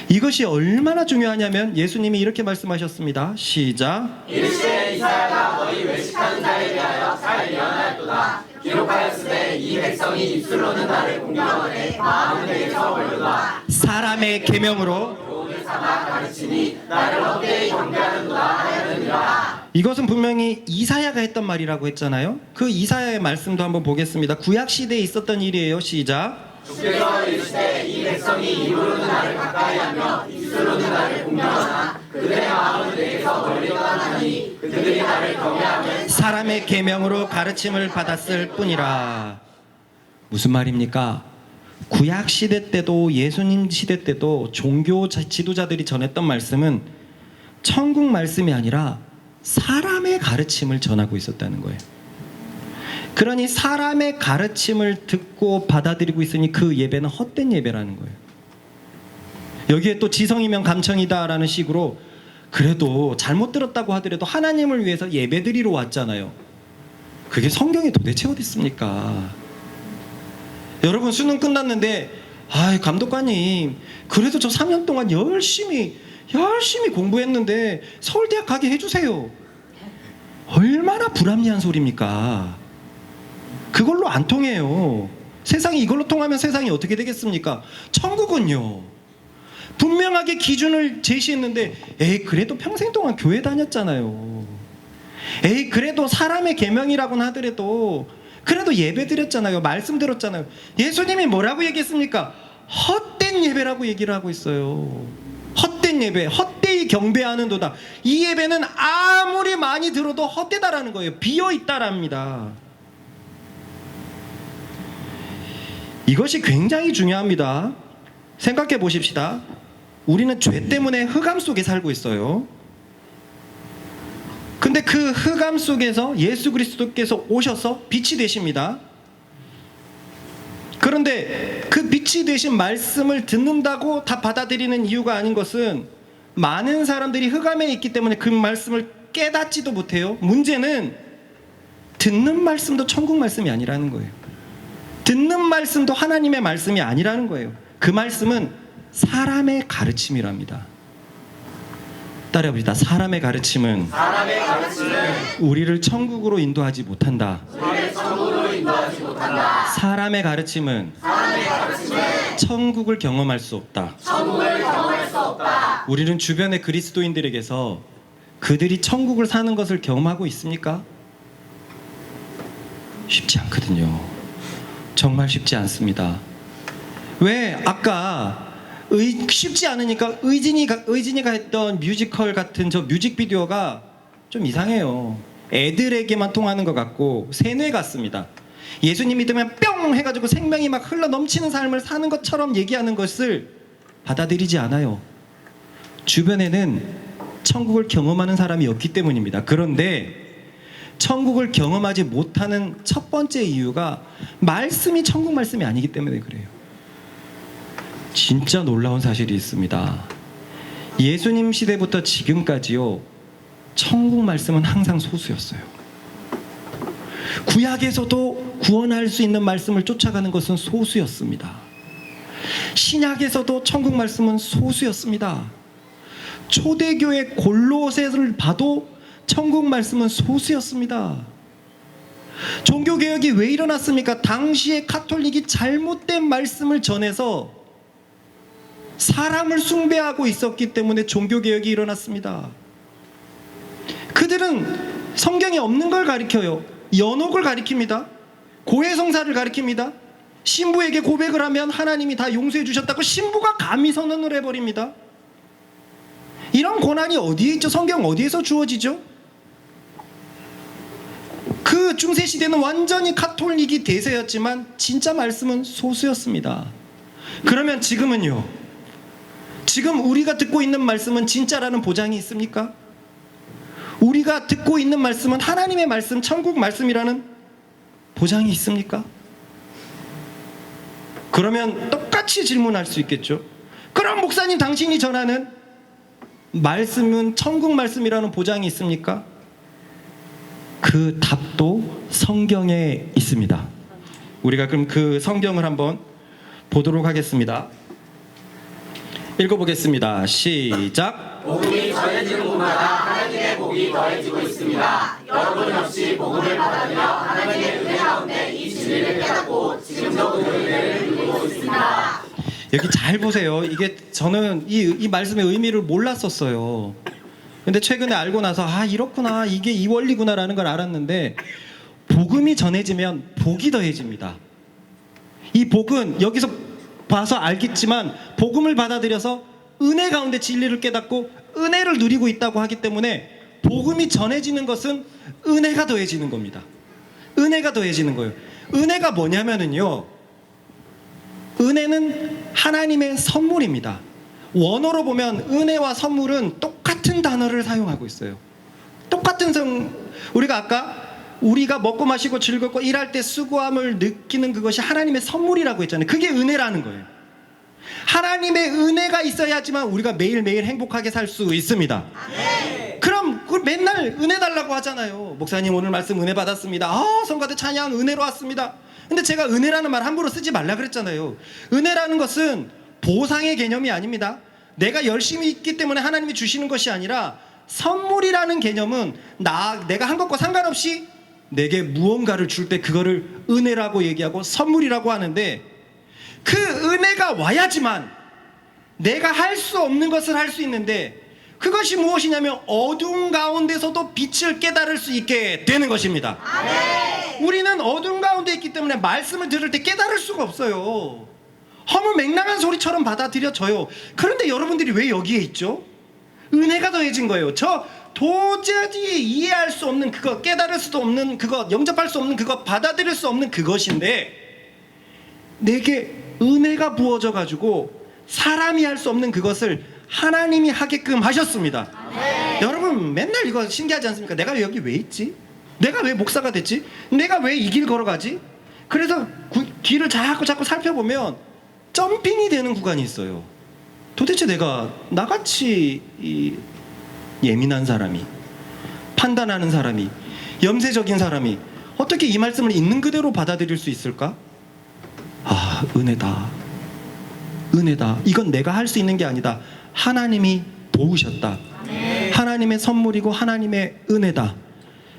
이것이 얼마나 중요하냐면 예수님이 이렇게 말씀하셨습니다. 시작. 일시에 이사야가 너희 외식하는 자에 대하여 잘 예언하였도다. 기록하였으되 이 백성이 입술로는 나를 공경하되 마음은 내게서 멀도다. 사람의 계명으로 교훈을 삼아 가르치니 나를 헛되이 경배하는도다 하였느니라. 이것은 분명히 이사야가 했던 말이라고 했잖아요. 그 이사야의 말씀도 한번 보겠습니다. 구약 시대에 있었던 일이에요. 시작. 주께서 이르시되 이 백성이 입으로는 나를 가까이하며 입술로는 나를 공경하나 그들의 마음은 내게서 멀리 떠나나니 그들이 나를 경외하면 사람의 계명으로 가르침을 받았을 뿐이라. 무슨 말입니까? 구약 시대 때도 예수님 시대 때도 종교 지도자들이 전했던 말씀은 천국 말씀이 아니라 사람의 가르침을 전하고 있었다는 거예요. 그러니 사람의 가르침을 듣고 받아들이고 있으니 그 예배는 헛된 예배라는 거예요. 여기에 또 지성이면 감청이다라는 식으로, 그래도 잘못 들었다고 하더라도 하나님을 위해서 예배드리러 왔잖아요. 그게 성경에 도대체 어디 있습니까? 여러분, 수능 끝났는데 감독관님, 그래도 저 3년 동안 열심히 공부했는데 서울대학 가게 해주세요. 얼마나 불합리한 소리입니까? 그걸로 안 통해요. 세상이 이걸로 통하면 세상이 어떻게 되겠습니까? 천국은요, 분명하게 기준을 제시했는데, 그래도 평생 동안 교회 다녔잖아요. 그래도 사람의 계명이라고는 하더라도 그래도 예배 드렸잖아요. 말씀 들었잖아요. 예수님이 뭐라고 얘기했습니까? 헛된 예배라고 얘기를 하고 있어요. 헛된 예배, 헛되이 경배하는도다. 이 예배는 아무리 많이 들어도 헛되다라는 거예요. 비어있다랍니다. 이것이 굉장히 중요합니다. 생각해 보십시다. 우리는 죄 때문에 흑암 속에 살고 있어요. 근데 그 흑암 속에서 예수 그리스도께서 오셔서 빛이 되십니다. 그런데 그 빛이 되신 말씀을 듣는다고 다 받아들이는 이유가 아닌 것은, 많은 사람들이 흑암에 있기 때문에 그 말씀을 깨닫지도 못해요. 문제는 듣는 말씀도 천국 말씀이 아니라는 거예요. 듣는 말씀도 하나님의 말씀이 아니라는 거예요. 그 말씀은 사람의 가르침이랍니다. 따라해봅시다. 사람의 가르침은 우리를 천국으로 인도하지 못한다. 사람의 가르침은 천국을 경험할 수 없다. 우리는 주변의 그리스도인들에게서 그들이 천국을 사는 것을 경험하고 있습니까? 쉽지 않거든요. 정말 쉽지 않습니다. 왜? 아까 쉽지 않으니까 의진이가 했던 뮤지컬 같은 저 뮤직비디오가 좀 이상해요. 애들에게만 통하는 것 같고 세뇌 같습니다. 예수님 믿으면 뿅 해가지고 생명이 막 흘러 넘치는 삶을 사는 것처럼 얘기하는 것을 받아들이지 않아요. 주변에는 천국을 경험하는 사람이 없기 때문입니다. 그런데 천국을 경험하지 못하는 첫 번째 이유가 말씀이 천국 말씀이 아니기 때문에 그래요. 진짜 놀라운 사실이 있습니다. 예수님 시대부터 지금까지요, 천국 말씀은 항상 소수였어요. 구약에서도 구원할 수 있는 말씀을 쫓아가는 것은 소수였습니다. 신약에서도 천국 말씀은 소수였습니다. 초대교회 골로새를 봐도 천국 말씀은 소수였습니다. 종교개혁이 왜 일어났습니까? 당시에 카톨릭이 잘못된 말씀을 전해서 사람을 숭배하고 있었기 때문에 종교개혁이 일어났습니다. 그들은 성경에 없는 걸 가리켜요. 연옥을 가리킵니다. 고해성사를 가리킵니다. 신부에게 고백을 하면 하나님이 다 용서해 주셨다고 신부가 감히 선언을 해버립니다. 이런 고난이 어디에 있죠? 성경 어디에서 주어지죠? 그 중세시대는 완전히 카톨릭이 대세였지만 진짜 말씀은 소수였습니다. 그러면 지금은요? 지금 우리가 듣고 있는 말씀은 진짜라는 보장이 있습니까? 우리가 듣고 있는 말씀은 하나님의 말씀, 천국 말씀이라는 보장이 있습니까? 그러면 똑같이 질문할 수 있겠죠. 그럼 목사님, 당신이 전하는 말씀은 천국 말씀이라는 보장이 있습니까? 그 답도 성경에 있습니다. 우리가 그럼 그 성경을 한번 보도록 하겠습니다. 읽어보겠습니다. 시작. 복음이 전해지는 곳마다 하나님의 복이 더해지고 있습니다. 여러분 역시 복음을 받아들여 하나님의 은혜 가운데 이 진리를 깨닫고 지금도 그 은혜를 누리고 있습니다. 여기 잘 보세요. 이게 저는 이 말씀의 의미를 몰랐었어요. 근데 최근에 알고 나서 이렇구나, 이게 이 원리구나라는 걸 알았는데, 복음이 전해지면 복이 더해집니다. 이 복은 여기서 봐서 알겠지만 복음을 받아들여서 은혜 가운데 진리를 깨닫고 은혜를 누리고 있다고 하기 때문에 복음이 전해지는 것은 은혜가 더해지는 겁니다. 은혜가 더해지는 거예요. 은혜가 뭐냐면은요, 은혜는 하나님의 선물입니다. 원어로 보면 은혜와 선물은 똑같은 단어를 사용하고 있어요. 우리가 먹고 마시고 즐겁고 일할 때 수고함을 느끼는 그것이 하나님의 선물이라고 했잖아요. 그게 은혜라는 거예요. 하나님의 은혜가 있어야지만 우리가 매일매일 행복하게 살 수 있습니다. 그럼 맨날 은혜 달라고 하잖아요. 목사님, 오늘 말씀 은혜 받았습니다. 성가대 찬양 은혜로 왔습니다. 근데 제가 은혜라는 말 함부로 쓰지 말라 그랬잖아요. 은혜라는 것은 보상의 개념이 아닙니다. 내가 열심히 있기 때문에 하나님이 주시는 것이 아니라, 선물이라는 개념은 내가 한 것과 상관없이 내게 무언가를 줄 때 그거를 은혜라고 얘기하고 선물이라고 하는데, 그 은혜가 와야지만 내가 할 수 없는 것을 할 수 있는데, 그것이 무엇이냐면 어두운 가운데서도 빛을 깨달을 수 있게 되는 것입니다. 우리는 어두운 가운데 있기 때문에 말씀을 들을 때 깨달을 수가 없어요. 허무맹랑한 소리처럼 받아들여져요. 그런데 여러분들이 왜 여기에 있죠? 은혜가 더해진 거예요. 저 도저히 이해할 수 없는 그것, 깨달을 수도 없는 그것, 영접할 수 없는 그것, 받아들일 수 없는 그것인데, 내게 은혜가 부어져 가지고 사람이 할 수 없는 그것을 하나님이 하게끔 하셨습니다. 여러분, 맨날 이거 신기하지 않습니까? 내가 여기 왜 있지? 내가 왜 목사가 됐지? 내가 왜 이 길 걸어가지? 그래서 뒤를 자꾸 살펴보면 점핑이 되는 구간이 있어요. 도대체 내가 나같이 예민한 사람이, 판단하는 사람이, 염세적인 사람이 어떻게 이 말씀을 있는 그대로 받아들일 수 있을까? 은혜다. 은혜다. 이건 내가 할 수 있는 게 아니다. 하나님이 도우셨다. 하나님의 선물이고 하나님의 은혜다.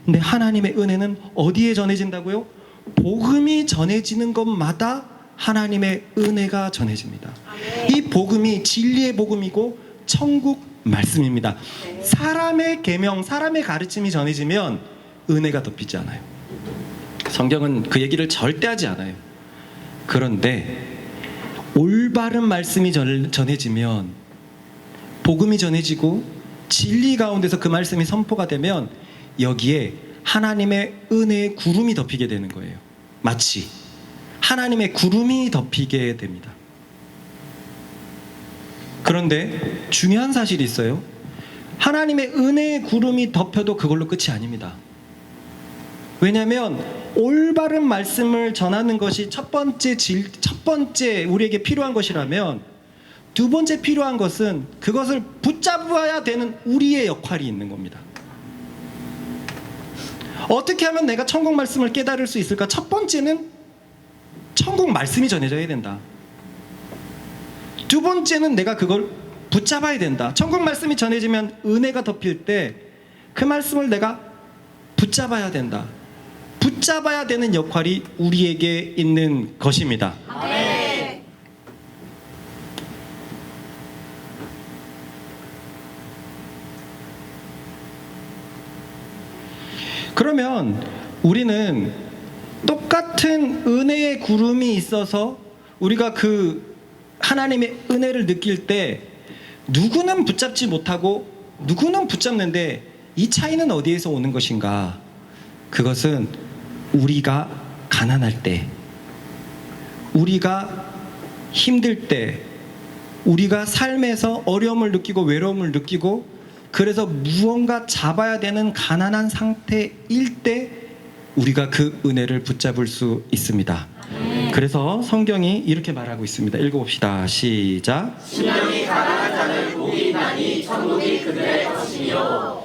근데 하나님의 은혜는 어디에 전해진다고요? 복음이 전해지는 것마다 하나님의 은혜가 전해집니다. 이 복음이 진리의 복음이고 천국 말씀입니다. 사람의 계명, 사람의 가르침이 전해지면 은혜가 덮이지 않아요. 성경은 그 얘기를 절대 하지 않아요. 그런데 올바른 말씀이 전해지면, 복음이 전해지고 진리 가운데서 그 말씀이 선포가 되면 여기에 하나님의 은혜의 구름이 덮이게 되는 거예요. 마치 하나님의 구름이 덮이게 됩니다. 그런데 중요한 사실이 있어요. 하나님의 은혜의 구름이 덮여도 그걸로 끝이 아닙니다. 왜냐하면 올바른 말씀을 전하는 것이 첫 번째 우리에게 필요한 것이라면, 두 번째 필요한 것은 그것을 붙잡아야 되는 우리의 역할이 있는 겁니다. 어떻게 하면 내가 천국 말씀을 깨달을 수 있을까? 첫 번째는 천국 말씀이 전해져야 된다. 두 번째는 내가 그걸 붙잡아야 된다. 천국 말씀이 전해지면 은혜가 덮일 때 그 말씀을 내가 붙잡아야 된다. 붙잡아야 되는 역할이 우리에게 있는 것입니다. 아멘. 그러면 우리는 똑같은 은혜의 구름이 있어서 우리가 그 하나님의 은혜를 느낄 때 누구는 붙잡지 못하고 누구는 붙잡는데 이 차이는 어디에서 오는 것인가? 그것은 우리가 가난할 때, 우리가 힘들 때, 우리가 삶에서 어려움을 느끼고 외로움을 느끼고 그래서 무언가 잡아야 되는 가난한 상태일 때 우리가 그 은혜를 붙잡을 수 있습니다. 그래서 성경이 이렇게 말하고 있습니다. 읽어봅시다. 시작. 심령이 가난한 자는 복이 있나니 천국이 그들의 것이요.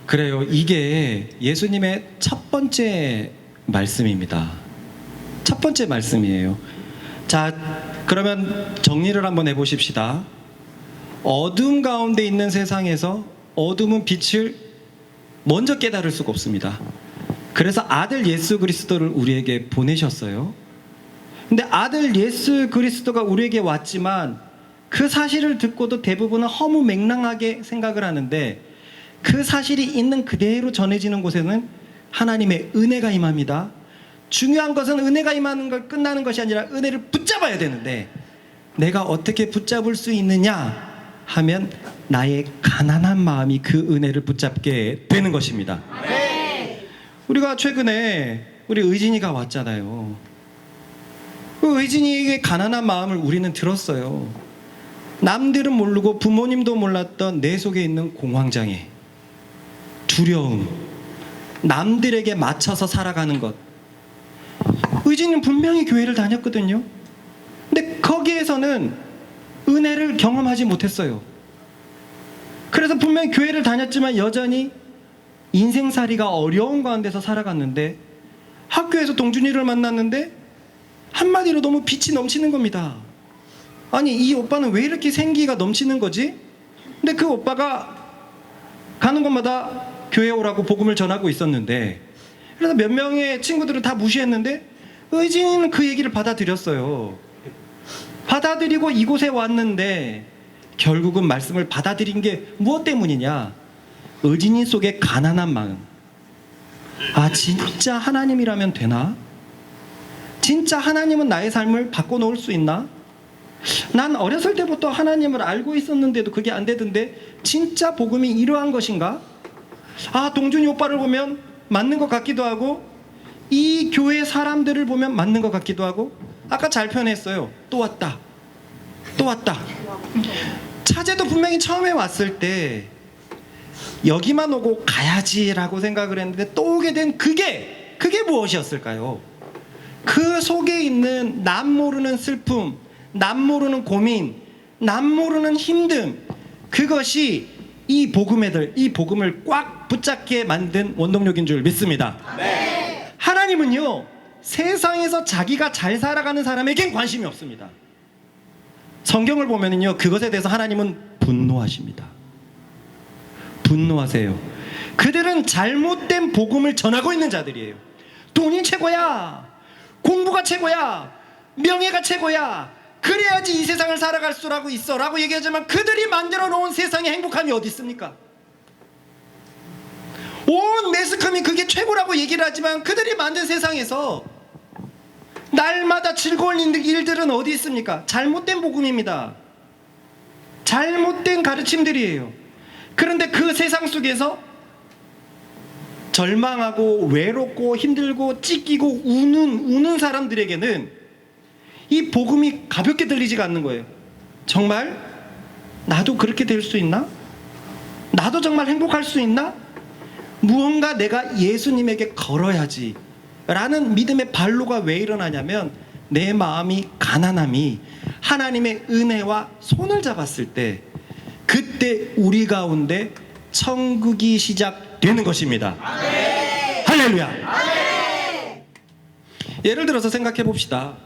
그래요. 이게 예수님의 첫 번째 말씀입니다. 첫 번째 말씀이에요. 자, 그러면 정리를 한번 해보십시다. 어둠 가운데 있는 세상에서 어둠은 빛을 먼저 깨달을 수가 없습니다. 그래서 아들 예수 그리스도를 우리에게 보내셨어요. 근데 아들 예수 그리스도가 우리에게 왔지만 그 사실을 듣고도 대부분은 허무맹랑하게 생각을 하는데 그 사실이 있는 그대로 전해지는 곳에는 하나님의 은혜가 임합니다. 중요한 것은 은혜가 임하는 걸 끝나는 것이 아니라 은혜를 붙잡아야 되는데 내가 어떻게 붙잡을 수 있느냐 하면 나의 가난한 마음이 그 은혜를 붙잡게 되는 것입니다. 네. 우리가 최근에 우리 의진이가 왔잖아요. 그 의진이의 가난한 마음을 우리는 들었어요. 남들은 모르고 부모님도 몰랐던 내 속에 있는 공황장애, 두려움, 남들에게 맞춰서 살아가는 것. 의진이는 분명히 교회를 다녔거든요. 근데 거기에서는 은혜를 경험하지 못했어요. 그래서 분명히 교회를 다녔지만 여전히 인생살이가 어려운 가운데서 살아갔는데 학교에서 동준이를 만났는데 한마디로 너무 빛이 넘치는 겁니다. 아니, 이 오빠는 왜 이렇게 생기가 넘치는 거지? 근데 그 오빠가 가는 곳마다 교회 오라고 복음을 전하고 있었는데 그래서 몇 명의 친구들은 다 무시했는데 의진이는 그 얘기를 받아들였어요. 받아들이고 이곳에 왔는데 결국은 말씀을 받아들인 게 무엇 때문이냐? 의진이 속에 가난한 마음. 아, 진짜 하나님이라면 되나? 진짜 하나님은 나의 삶을 바꿔놓을 수 있나? 난 어렸을 때부터 하나님을 알고 있었는데도 그게 안 되던데 진짜 복음이 이러한 것인가? 아, 동준이 오빠를 보면 맞는 것 같기도 하고 이 교회 사람들을 보면 맞는 것 같기도 하고 아까 잘 표현했어요. 또 왔다. 또 왔다. 차제도 분명히 처음에 왔을 때 여기만 오고 가야지라고 생각을 했는데 또 오게 된 그게 무엇이었을까요? 그 속에 있는 남 모르는 슬픔, 남 모르는 고민, 남 모르는 힘듦, 그것이 이 복음을 꽉 붙잡게 만든 원동력인 줄 믿습니다. 네. 하나님은요, 세상에서 자기가 잘 살아가는 사람에겐 관심이 없습니다. 성경을 보면은요, 그것에 대해서 하나님은 분노하십니다. 분노하세요. 그들은 잘못된 복음을 전하고 있는 자들이에요. 돈이 최고야, 공부가 최고야, 명예가 최고야, 그래야지 이 세상을 살아갈 수라고 있어라고 얘기하지만 그들이 만들어 놓은 세상의 행복함이 어디 있습니까? 온 매스컴이 그게 최고라고 얘기를 하지만 그들이 만든 세상에서 날마다 즐거운 일들은 어디 있습니까? 잘못된 복음입니다. 잘못된 가르침들이에요. 그런데 그 세상 속에서 절망하고 외롭고 힘들고 찢기고 우는 사람들에게는 이 복음이 가볍게 들리지가 않는 거예요. 정말 나도 그렇게 될 수 있나? 나도 정말 행복할 수 있나? 무언가 내가 예수님에게 걸어야지 라는 믿음의 발로가 왜 일어나냐면 내 마음이 가난함이 하나님의 은혜와 손을 잡았을 때 그때 우리 가운데 천국이 시작되는 것입니다. 아멘. 할렐루야. 아멘. 예를 들어서 생각해 봅시다.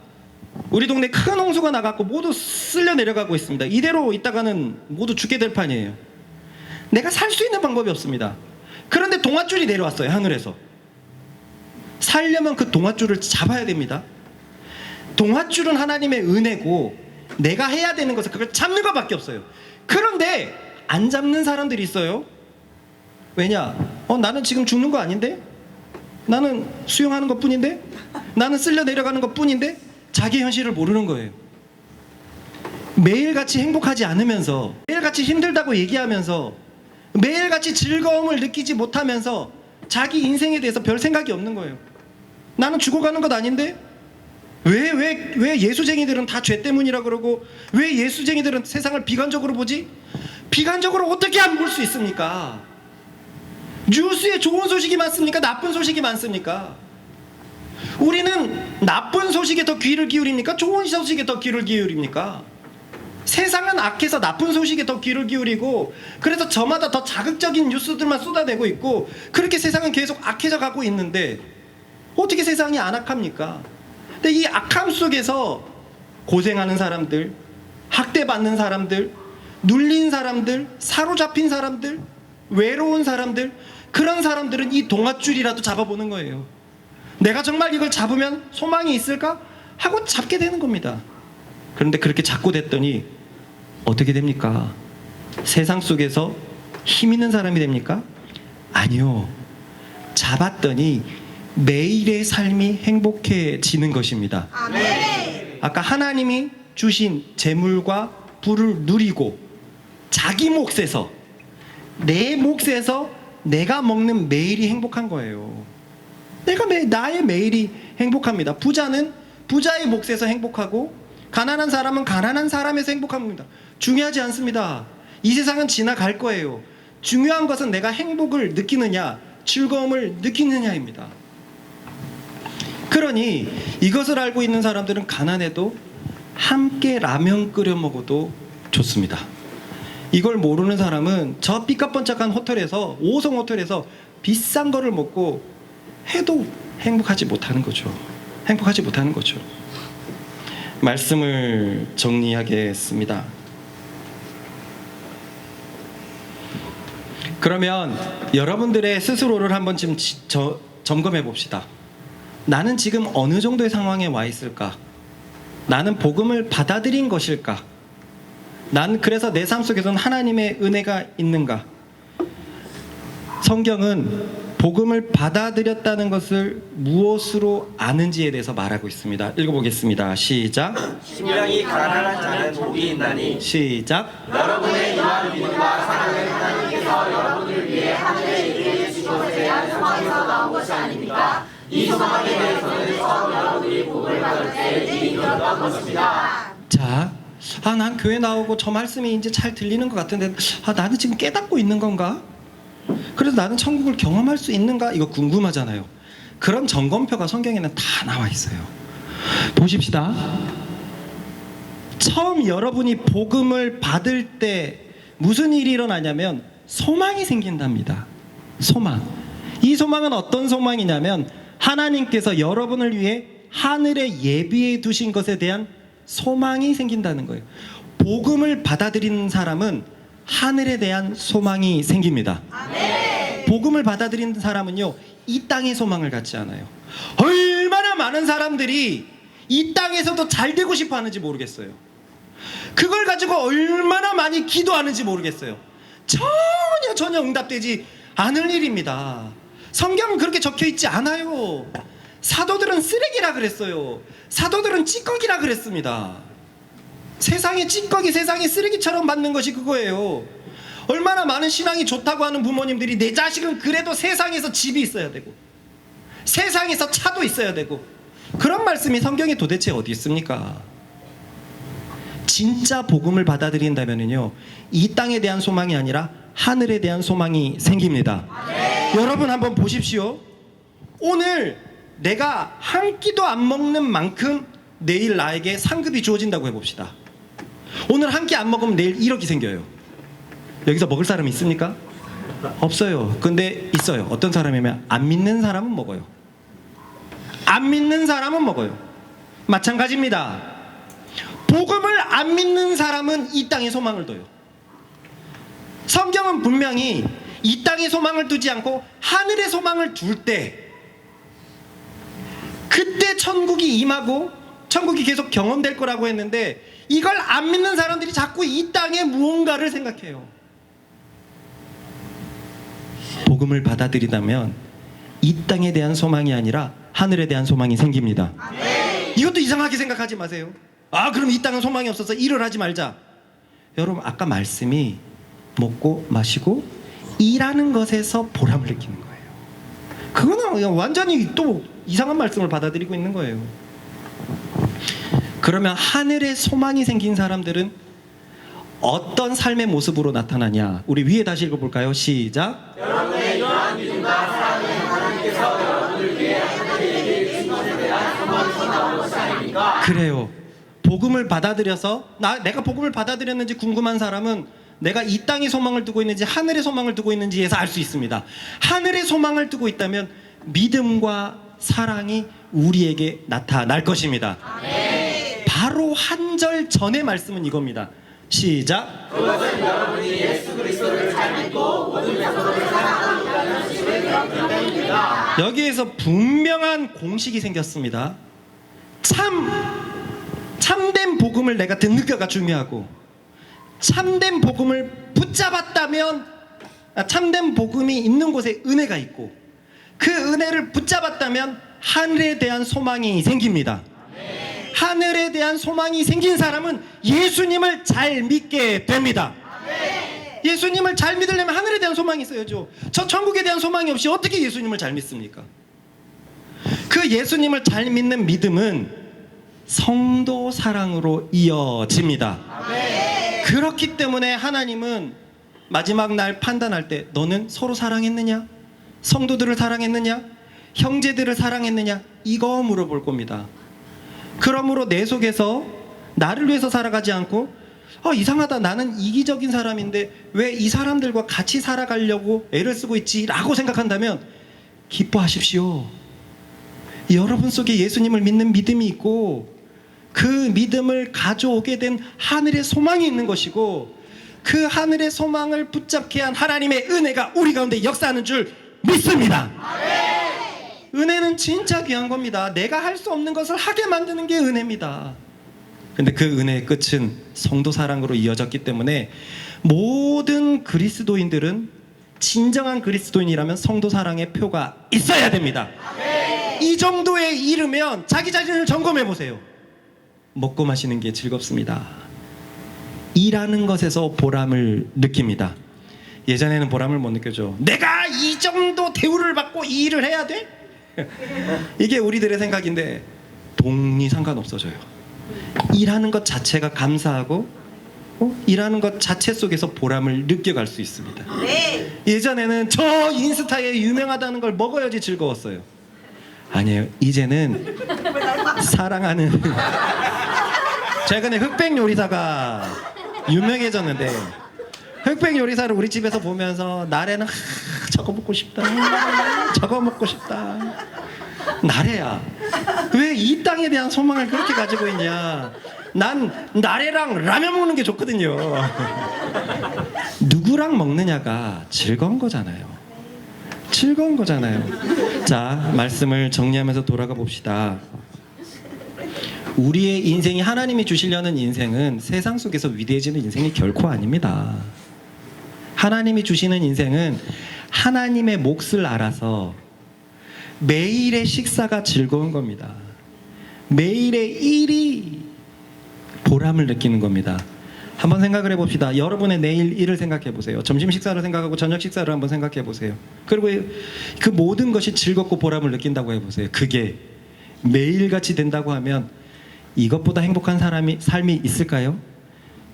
우리 동네 큰 홍수가 나갖고 모두 쓸려 내려가고 있습니다. 이대로 있다가는 모두 죽게 될 판이에요. 내가 살 수 있는 방법이 없습니다. 그런데 동아줄이 내려왔어요. 하늘에서. 살려면 그 동아줄을 잡아야 됩니다. 동아줄은 하나님의 은혜고 내가 해야 되는 것은 그걸 잡는 것밖에 없어요. 그런데 안 잡는 사람들이 있어요. 왜냐? 나는 지금 죽는 거 아닌데? 나는 수용하는 것 뿐인데? 나는 쓸려 내려가는 것 뿐인데? 자기 현실을 모르는 거예요. 매일같이 행복하지 않으면서, 매일같이 힘들다고 얘기하면서, 매일같이 즐거움을 느끼지 못하면서 자기 인생에 대해서 별 생각이 없는 거예요. 나는 죽어가는 것 아닌데? 왜 예수쟁이들은 다 죄 때문이라 그러고, 왜 예수쟁이들은 세상을 비관적으로 보지? 비관적으로 어떻게 안 볼 수 있습니까? 뉴스에 좋은 소식이 많습니까? 나쁜 소식이 많습니까? 우리는 나쁜 소식에 더 귀를 기울입니까? 좋은 소식에 더 귀를 기울입니까? 세상은 악해서 나쁜 소식에 더 귀를 기울이고, 그래서 저마다 더 자극적인 뉴스들만 쏟아내고 있고, 그렇게 세상은 계속 악해져 가고 있는데 어떻게 세상이 안 악합니까? 근데 이 악함 속에서 고생하는 사람들, 학대받는 사람들, 눌린 사람들, 사로잡힌 사람들, 외로운 사람들, 그런 사람들은 이 동아줄이라도 잡아보는 거예요. 내가 정말 이걸 잡으면 소망이 있을까? 하고 잡게 되는 겁니다. 그런데 그렇게 잡고 됐더니 어떻게 됩니까? 세상 속에서 힘 있는 사람이 됩니까? 아니요. 잡았더니 매일의 삶이 행복해지는 것입니다. 아멘. 아까 하나님이 주신 재물과 부를 누리고 자기 몫에서, 내 몫에서 내가 먹는 매일이 행복한 거예요. 나의 매일이 행복합니다. 부자는 부자의 몫에서 행복하고, 가난한 사람은 가난한 사람에서 행복합니다. 중요하지 않습니다. 이 세상은 지나갈 거예요. 중요한 것은 내가 행복을 느끼느냐, 즐거움을 느끼느냐입니다. 그러니 이것을 알고 있는 사람들은 가난해도 함께 라면 끓여 먹어도 좋습니다. 이걸 모르는 사람은 저 삐까뻔쩍한 호텔에서, 5성 호텔에서 비싼 거를 먹고 해도 행복하지 못하는 거죠. 행복하지 못하는 거죠. 말씀을 정리하겠습니다. 그러면 여러분들의 스스로를 한번 지금 점검해 봅시다. 나는 지금 어느 정도의 상황에 와 있을까? 나는 복음을 받아들인 것일까? 난 그래서 내 삶 속에서는 하나님의 은혜가 있는가? 성경은 복음을 받아들였다는 것을 무엇으로 아는지에 대해서 말하고 있습니다. 읽어보겠습니다. 시작. 심령이 가난한 자는 복이 있나니 시작. 여러분의 이러한 믿음과 사랑은 하나님께서 여러분을 위해 하늘에 이르게 주신 것에 대한 소망에서 나온 것이 아닙니까? 이 소망에 대해서는 처음 여러분이 복을 받을 때 이미 들었던 것입니다. 자, 난 교회 나오고 저 말씀이 이제 잘 들리는 것 같은데, 나는 지금 깨닫고 있는 건가? 그래서 나는 천국을 경험할 수 있는가? 이거 궁금하잖아요. 그런 점검표가 성경에는 다 나와 있어요. 보십시다. 처음 여러분이 복음을 받을 때 무슨 일이 일어나냐면 소망이 생긴답니다. 소망. 이 소망은 어떤 소망이냐면 하나님께서 여러분을 위해 하늘에 예비해 두신 것에 대한 소망이 생긴다는 거예요. 복음을 받아들이는 사람은 하늘에 대한 소망이 생깁니다. 아멘. 복음을 받아들이는 사람은요, 이 땅의 소망을 갖지 않아요. 얼마나 많은 사람들이 이 땅에서도 잘 되고 싶어 하는지 모르겠어요. 그걸 가지고 얼마나 많이 기도하는지 모르겠어요. 전혀 응답되지 않을 일입니다. 성경은 그렇게 적혀 있지 않아요. 사도들은 쓰레기라 그랬어요. 사도들은 찌꺼기라 그랬습니다. 세상의 찌꺼기, 세상의 쓰레기처럼 받는 것이 그거예요. 얼마나 많은 신앙이 좋다고 하는 부모님들이 내 자식은 그래도 세상에서 집이 있어야 되고 세상에서 차도 있어야 되고, 그런 말씀이 성경에 도대체 어디 있습니까? 진짜 복음을 받아들인다면요, 이 땅에 대한 소망이 아니라 하늘에 대한 소망이 생깁니다. 여러분 한번 보십시오. 오늘 내가 한 끼도 안 먹는 만큼 내일 나에게 상급이 주어진다고 해봅시다. 오늘 한 끼 안 먹으면 내일 1억이 생겨요. 여기서 먹을 사람이 있습니까? 없어요. 근데 있어요. 어떤 사람이면 안 믿는 사람은 먹어요. 안 믿는 사람은 먹어요. 마찬가지입니다. 복음을 안 믿는 사람은 이 땅에 소망을 둬요. 성경은 분명히 이 땅에 소망을 두지 않고 하늘에 소망을 둘 때, 그때 천국이 임하고 천국이 계속 경험될 거라고 했는데, 이걸 안 믿는 사람들이 자꾸 이 땅에 무언가를 생각해요. 복음을 받아들이다면 이 땅에 대한 소망이 아니라 하늘에 대한 소망이 생깁니다. 이것도 이상하게 생각하지 마세요. 아, 그럼 이 땅은 소망이 없어서 일을 하지 말자. 여러분, 아까 말씀이 먹고 마시고 일하는 것에서 보람을 느끼는 거예요. 그거는 그냥 완전히 또 이상한 말씀을 받아들이고 있는 거예요. 그러면 하늘에 소망이 생긴 사람들은 어떤 삶의 모습으로 나타나냐? 우리 위에 다시 읽어볼까요? 시작. 여러분의 이러한 믿음과 사랑은 하나님께서 여러분을 위해 하늘에 계신 것에 대한 소망에서 나온 것이 아닙니까? 그래요. 복음을 받아들여서 내가 복음을 받아들였는지 궁금한 사람은 내가 이 땅에 소망을 두고 있는지 하늘에 소망을 두고 있는지에서 알 수 있습니다. 하늘에 소망을 두고 있다면 믿음과 사랑이 우리에게 나타날 것입니다. 바로 한 절 전의 말씀은 이겁니다. 시작. 그것은 여러분이 예수 그리스도를 잘 믿고 모든 자손을 사랑하고 있다는 사실을 들었기 때문입니다. 여기에서 분명한 공식이 생겼습니다. 참된 복음을 내가 듣는가가 중요하고, 참된 복음을 붙잡았다면, 참된 복음이 있는 곳에 은혜가 있고, 그 은혜를 붙잡았다면 하늘에 대한 소망이 생깁니다. 하늘에 대한 소망이 생긴 사람은 예수님을 잘 믿게 됩니다. 예수님을 잘 믿으려면 하늘에 대한 소망이 있어야죠. 저 천국에 대한 소망이 없이 어떻게 예수님을 잘 믿습니까? 그 예수님을 잘 믿는 믿음은 성도 사랑으로 이어집니다. 그렇기 때문에 하나님은 마지막 날 판단할 때 너는 서로 사랑했느냐? 성도들을 사랑했느냐? 형제들을 사랑했느냐? 이거 물어볼 겁니다. 그러므로 내 속에서 나를 위해서 살아가지 않고 이상하다, 나는 이기적인 사람인데 왜 이 사람들과 같이 살아가려고 애를 쓰고 있지? 라고 생각한다면 기뻐하십시오. 여러분 속에 예수님을 믿는 믿음이 있고, 그 믿음을 가져오게 된 하늘의 소망이 있는 것이고, 그 하늘의 소망을 붙잡게 한 하나님의 은혜가 우리 가운데 역사하는 줄 믿습니다. 은혜는 진짜 귀한 겁니다. 내가 할 수 없는 것을 하게 만드는 게 은혜입니다. 근데 그 은혜의 끝은 성도 사랑으로 이어졌기 때문에 모든 그리스도인들은 진정한 그리스도인이라면 성도 사랑의 표가 있어야 됩니다. 이 정도에 이르면 자기 자신을 점검해 보세요. 먹고 마시는 게 즐겁습니다. 일하는 것에서 보람을 느낍니다. 예전에는 보람을 못 느껴죠. 내가 이 정도 대우를 받고 이 일을 해야 돼? 이게 우리들의 생각인데 돈이 상관없어져요. 일하는 것 자체가 감사하고 일하는 것 자체 속에서 보람을 느껴갈 수 있습니다. 예전에는 저 인스타에 유명하다는 걸 먹어야지 즐거웠어요. 아니에요. 이제는 사랑하는 최근에 흑백 요리사가 유명해졌는데, 흑백 요리사를 우리 집에서 보면서 날에는 저거 먹고 싶다, 저거 먹고 싶다. 나래야, 왜 이 땅에 대한 소망을 그렇게 가지고 있냐? 난 나래랑 라면 먹는 게 좋거든요. 누구랑 먹느냐가 즐거운 거잖아요. 즐거운 거잖아요. 자, 말씀을 정리하면서 돌아가 봅시다. 우리의 인생이, 하나님이 주시려는 인생은 세상 속에서 위대해지는 인생이 결코 아닙니다. 하나님이 주시는 인생은 하나님의 몫을 알아서 매일의 식사가 즐거운 겁니다. 매일의 일이 보람을 느끼는 겁니다. 한번 생각을 해봅시다. 여러분의 내일 일을 생각해 보세요. 점심 식사를 생각하고 저녁 식사를 한번 생각해 보세요. 그리고 그 모든 것이 즐겁고 보람을 느낀다고 해보세요. 그게 매일같이 된다고 하면 이것보다 행복한 삶이 있을까요?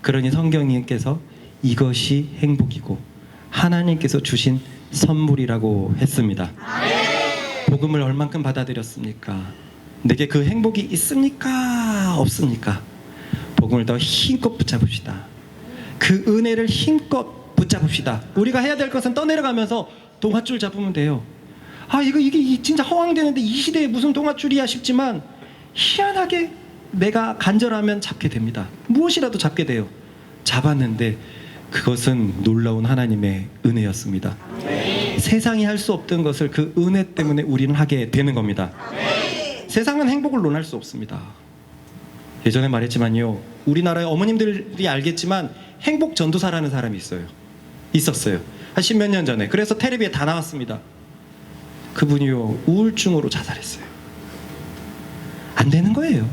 그러니 성경님께서 이것이 행복이고 하나님께서 주신 선물이라고 했습니다. 복음을 얼만큼 받아들였습니까? 내게 그 행복이 있습니까? 없습니까? 복음을 더 힘껏 붙잡읍시다. 그 은혜를 힘껏 붙잡읍시다. 우리가 해야 될 것은 떠내려가면서 동아줄 잡으면 돼요. 이게 진짜 허황되는데 이 시대에 무슨 동아줄이야 싶지만 희한하게 내가 간절하면 잡게 됩니다. 무엇이라도 잡게 돼요. 잡았는데 그것은 놀라운 하나님의 은혜였습니다. 세상이 할 수 없던 것을 그 은혜 때문에 우리는 하게 되는 겁니다. 세상은 행복을 논할 수 없습니다. 예전에 말했지만요, 우리나라의 어머님들이 알겠지만 행복 전도사라는 사람이 있었어요. 한 십몇 년 전에. 그래서 텔레비에 다 나왔습니다. 그분이요, 우울증으로 자살했어요. 안 되는 거예요.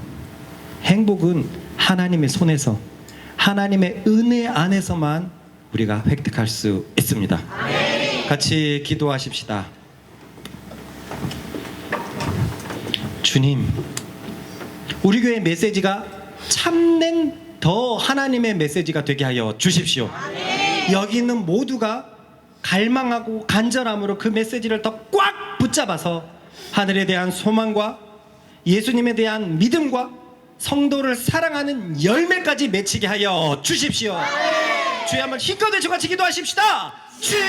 행복은 하나님의 손에서, 하나님의 은혜 안에서만 우리가 획득할 수 있습니다. 같이 기도하십시다. 주님, 우리 교회 메시지가 참된 더 하나님의 메시지가 되게 하여 주십시오. 여기 있는 모두가 갈망하고 간절함으로 그 메시지를 더 꽉 붙잡아서 하늘에 대한 소망과 예수님에 대한 믿음과 성도를 사랑하는 열매까지 맺히게 하여 주십시오. 주여, 한번 힘껏 외쳐 같이 기도하십시다. 주여!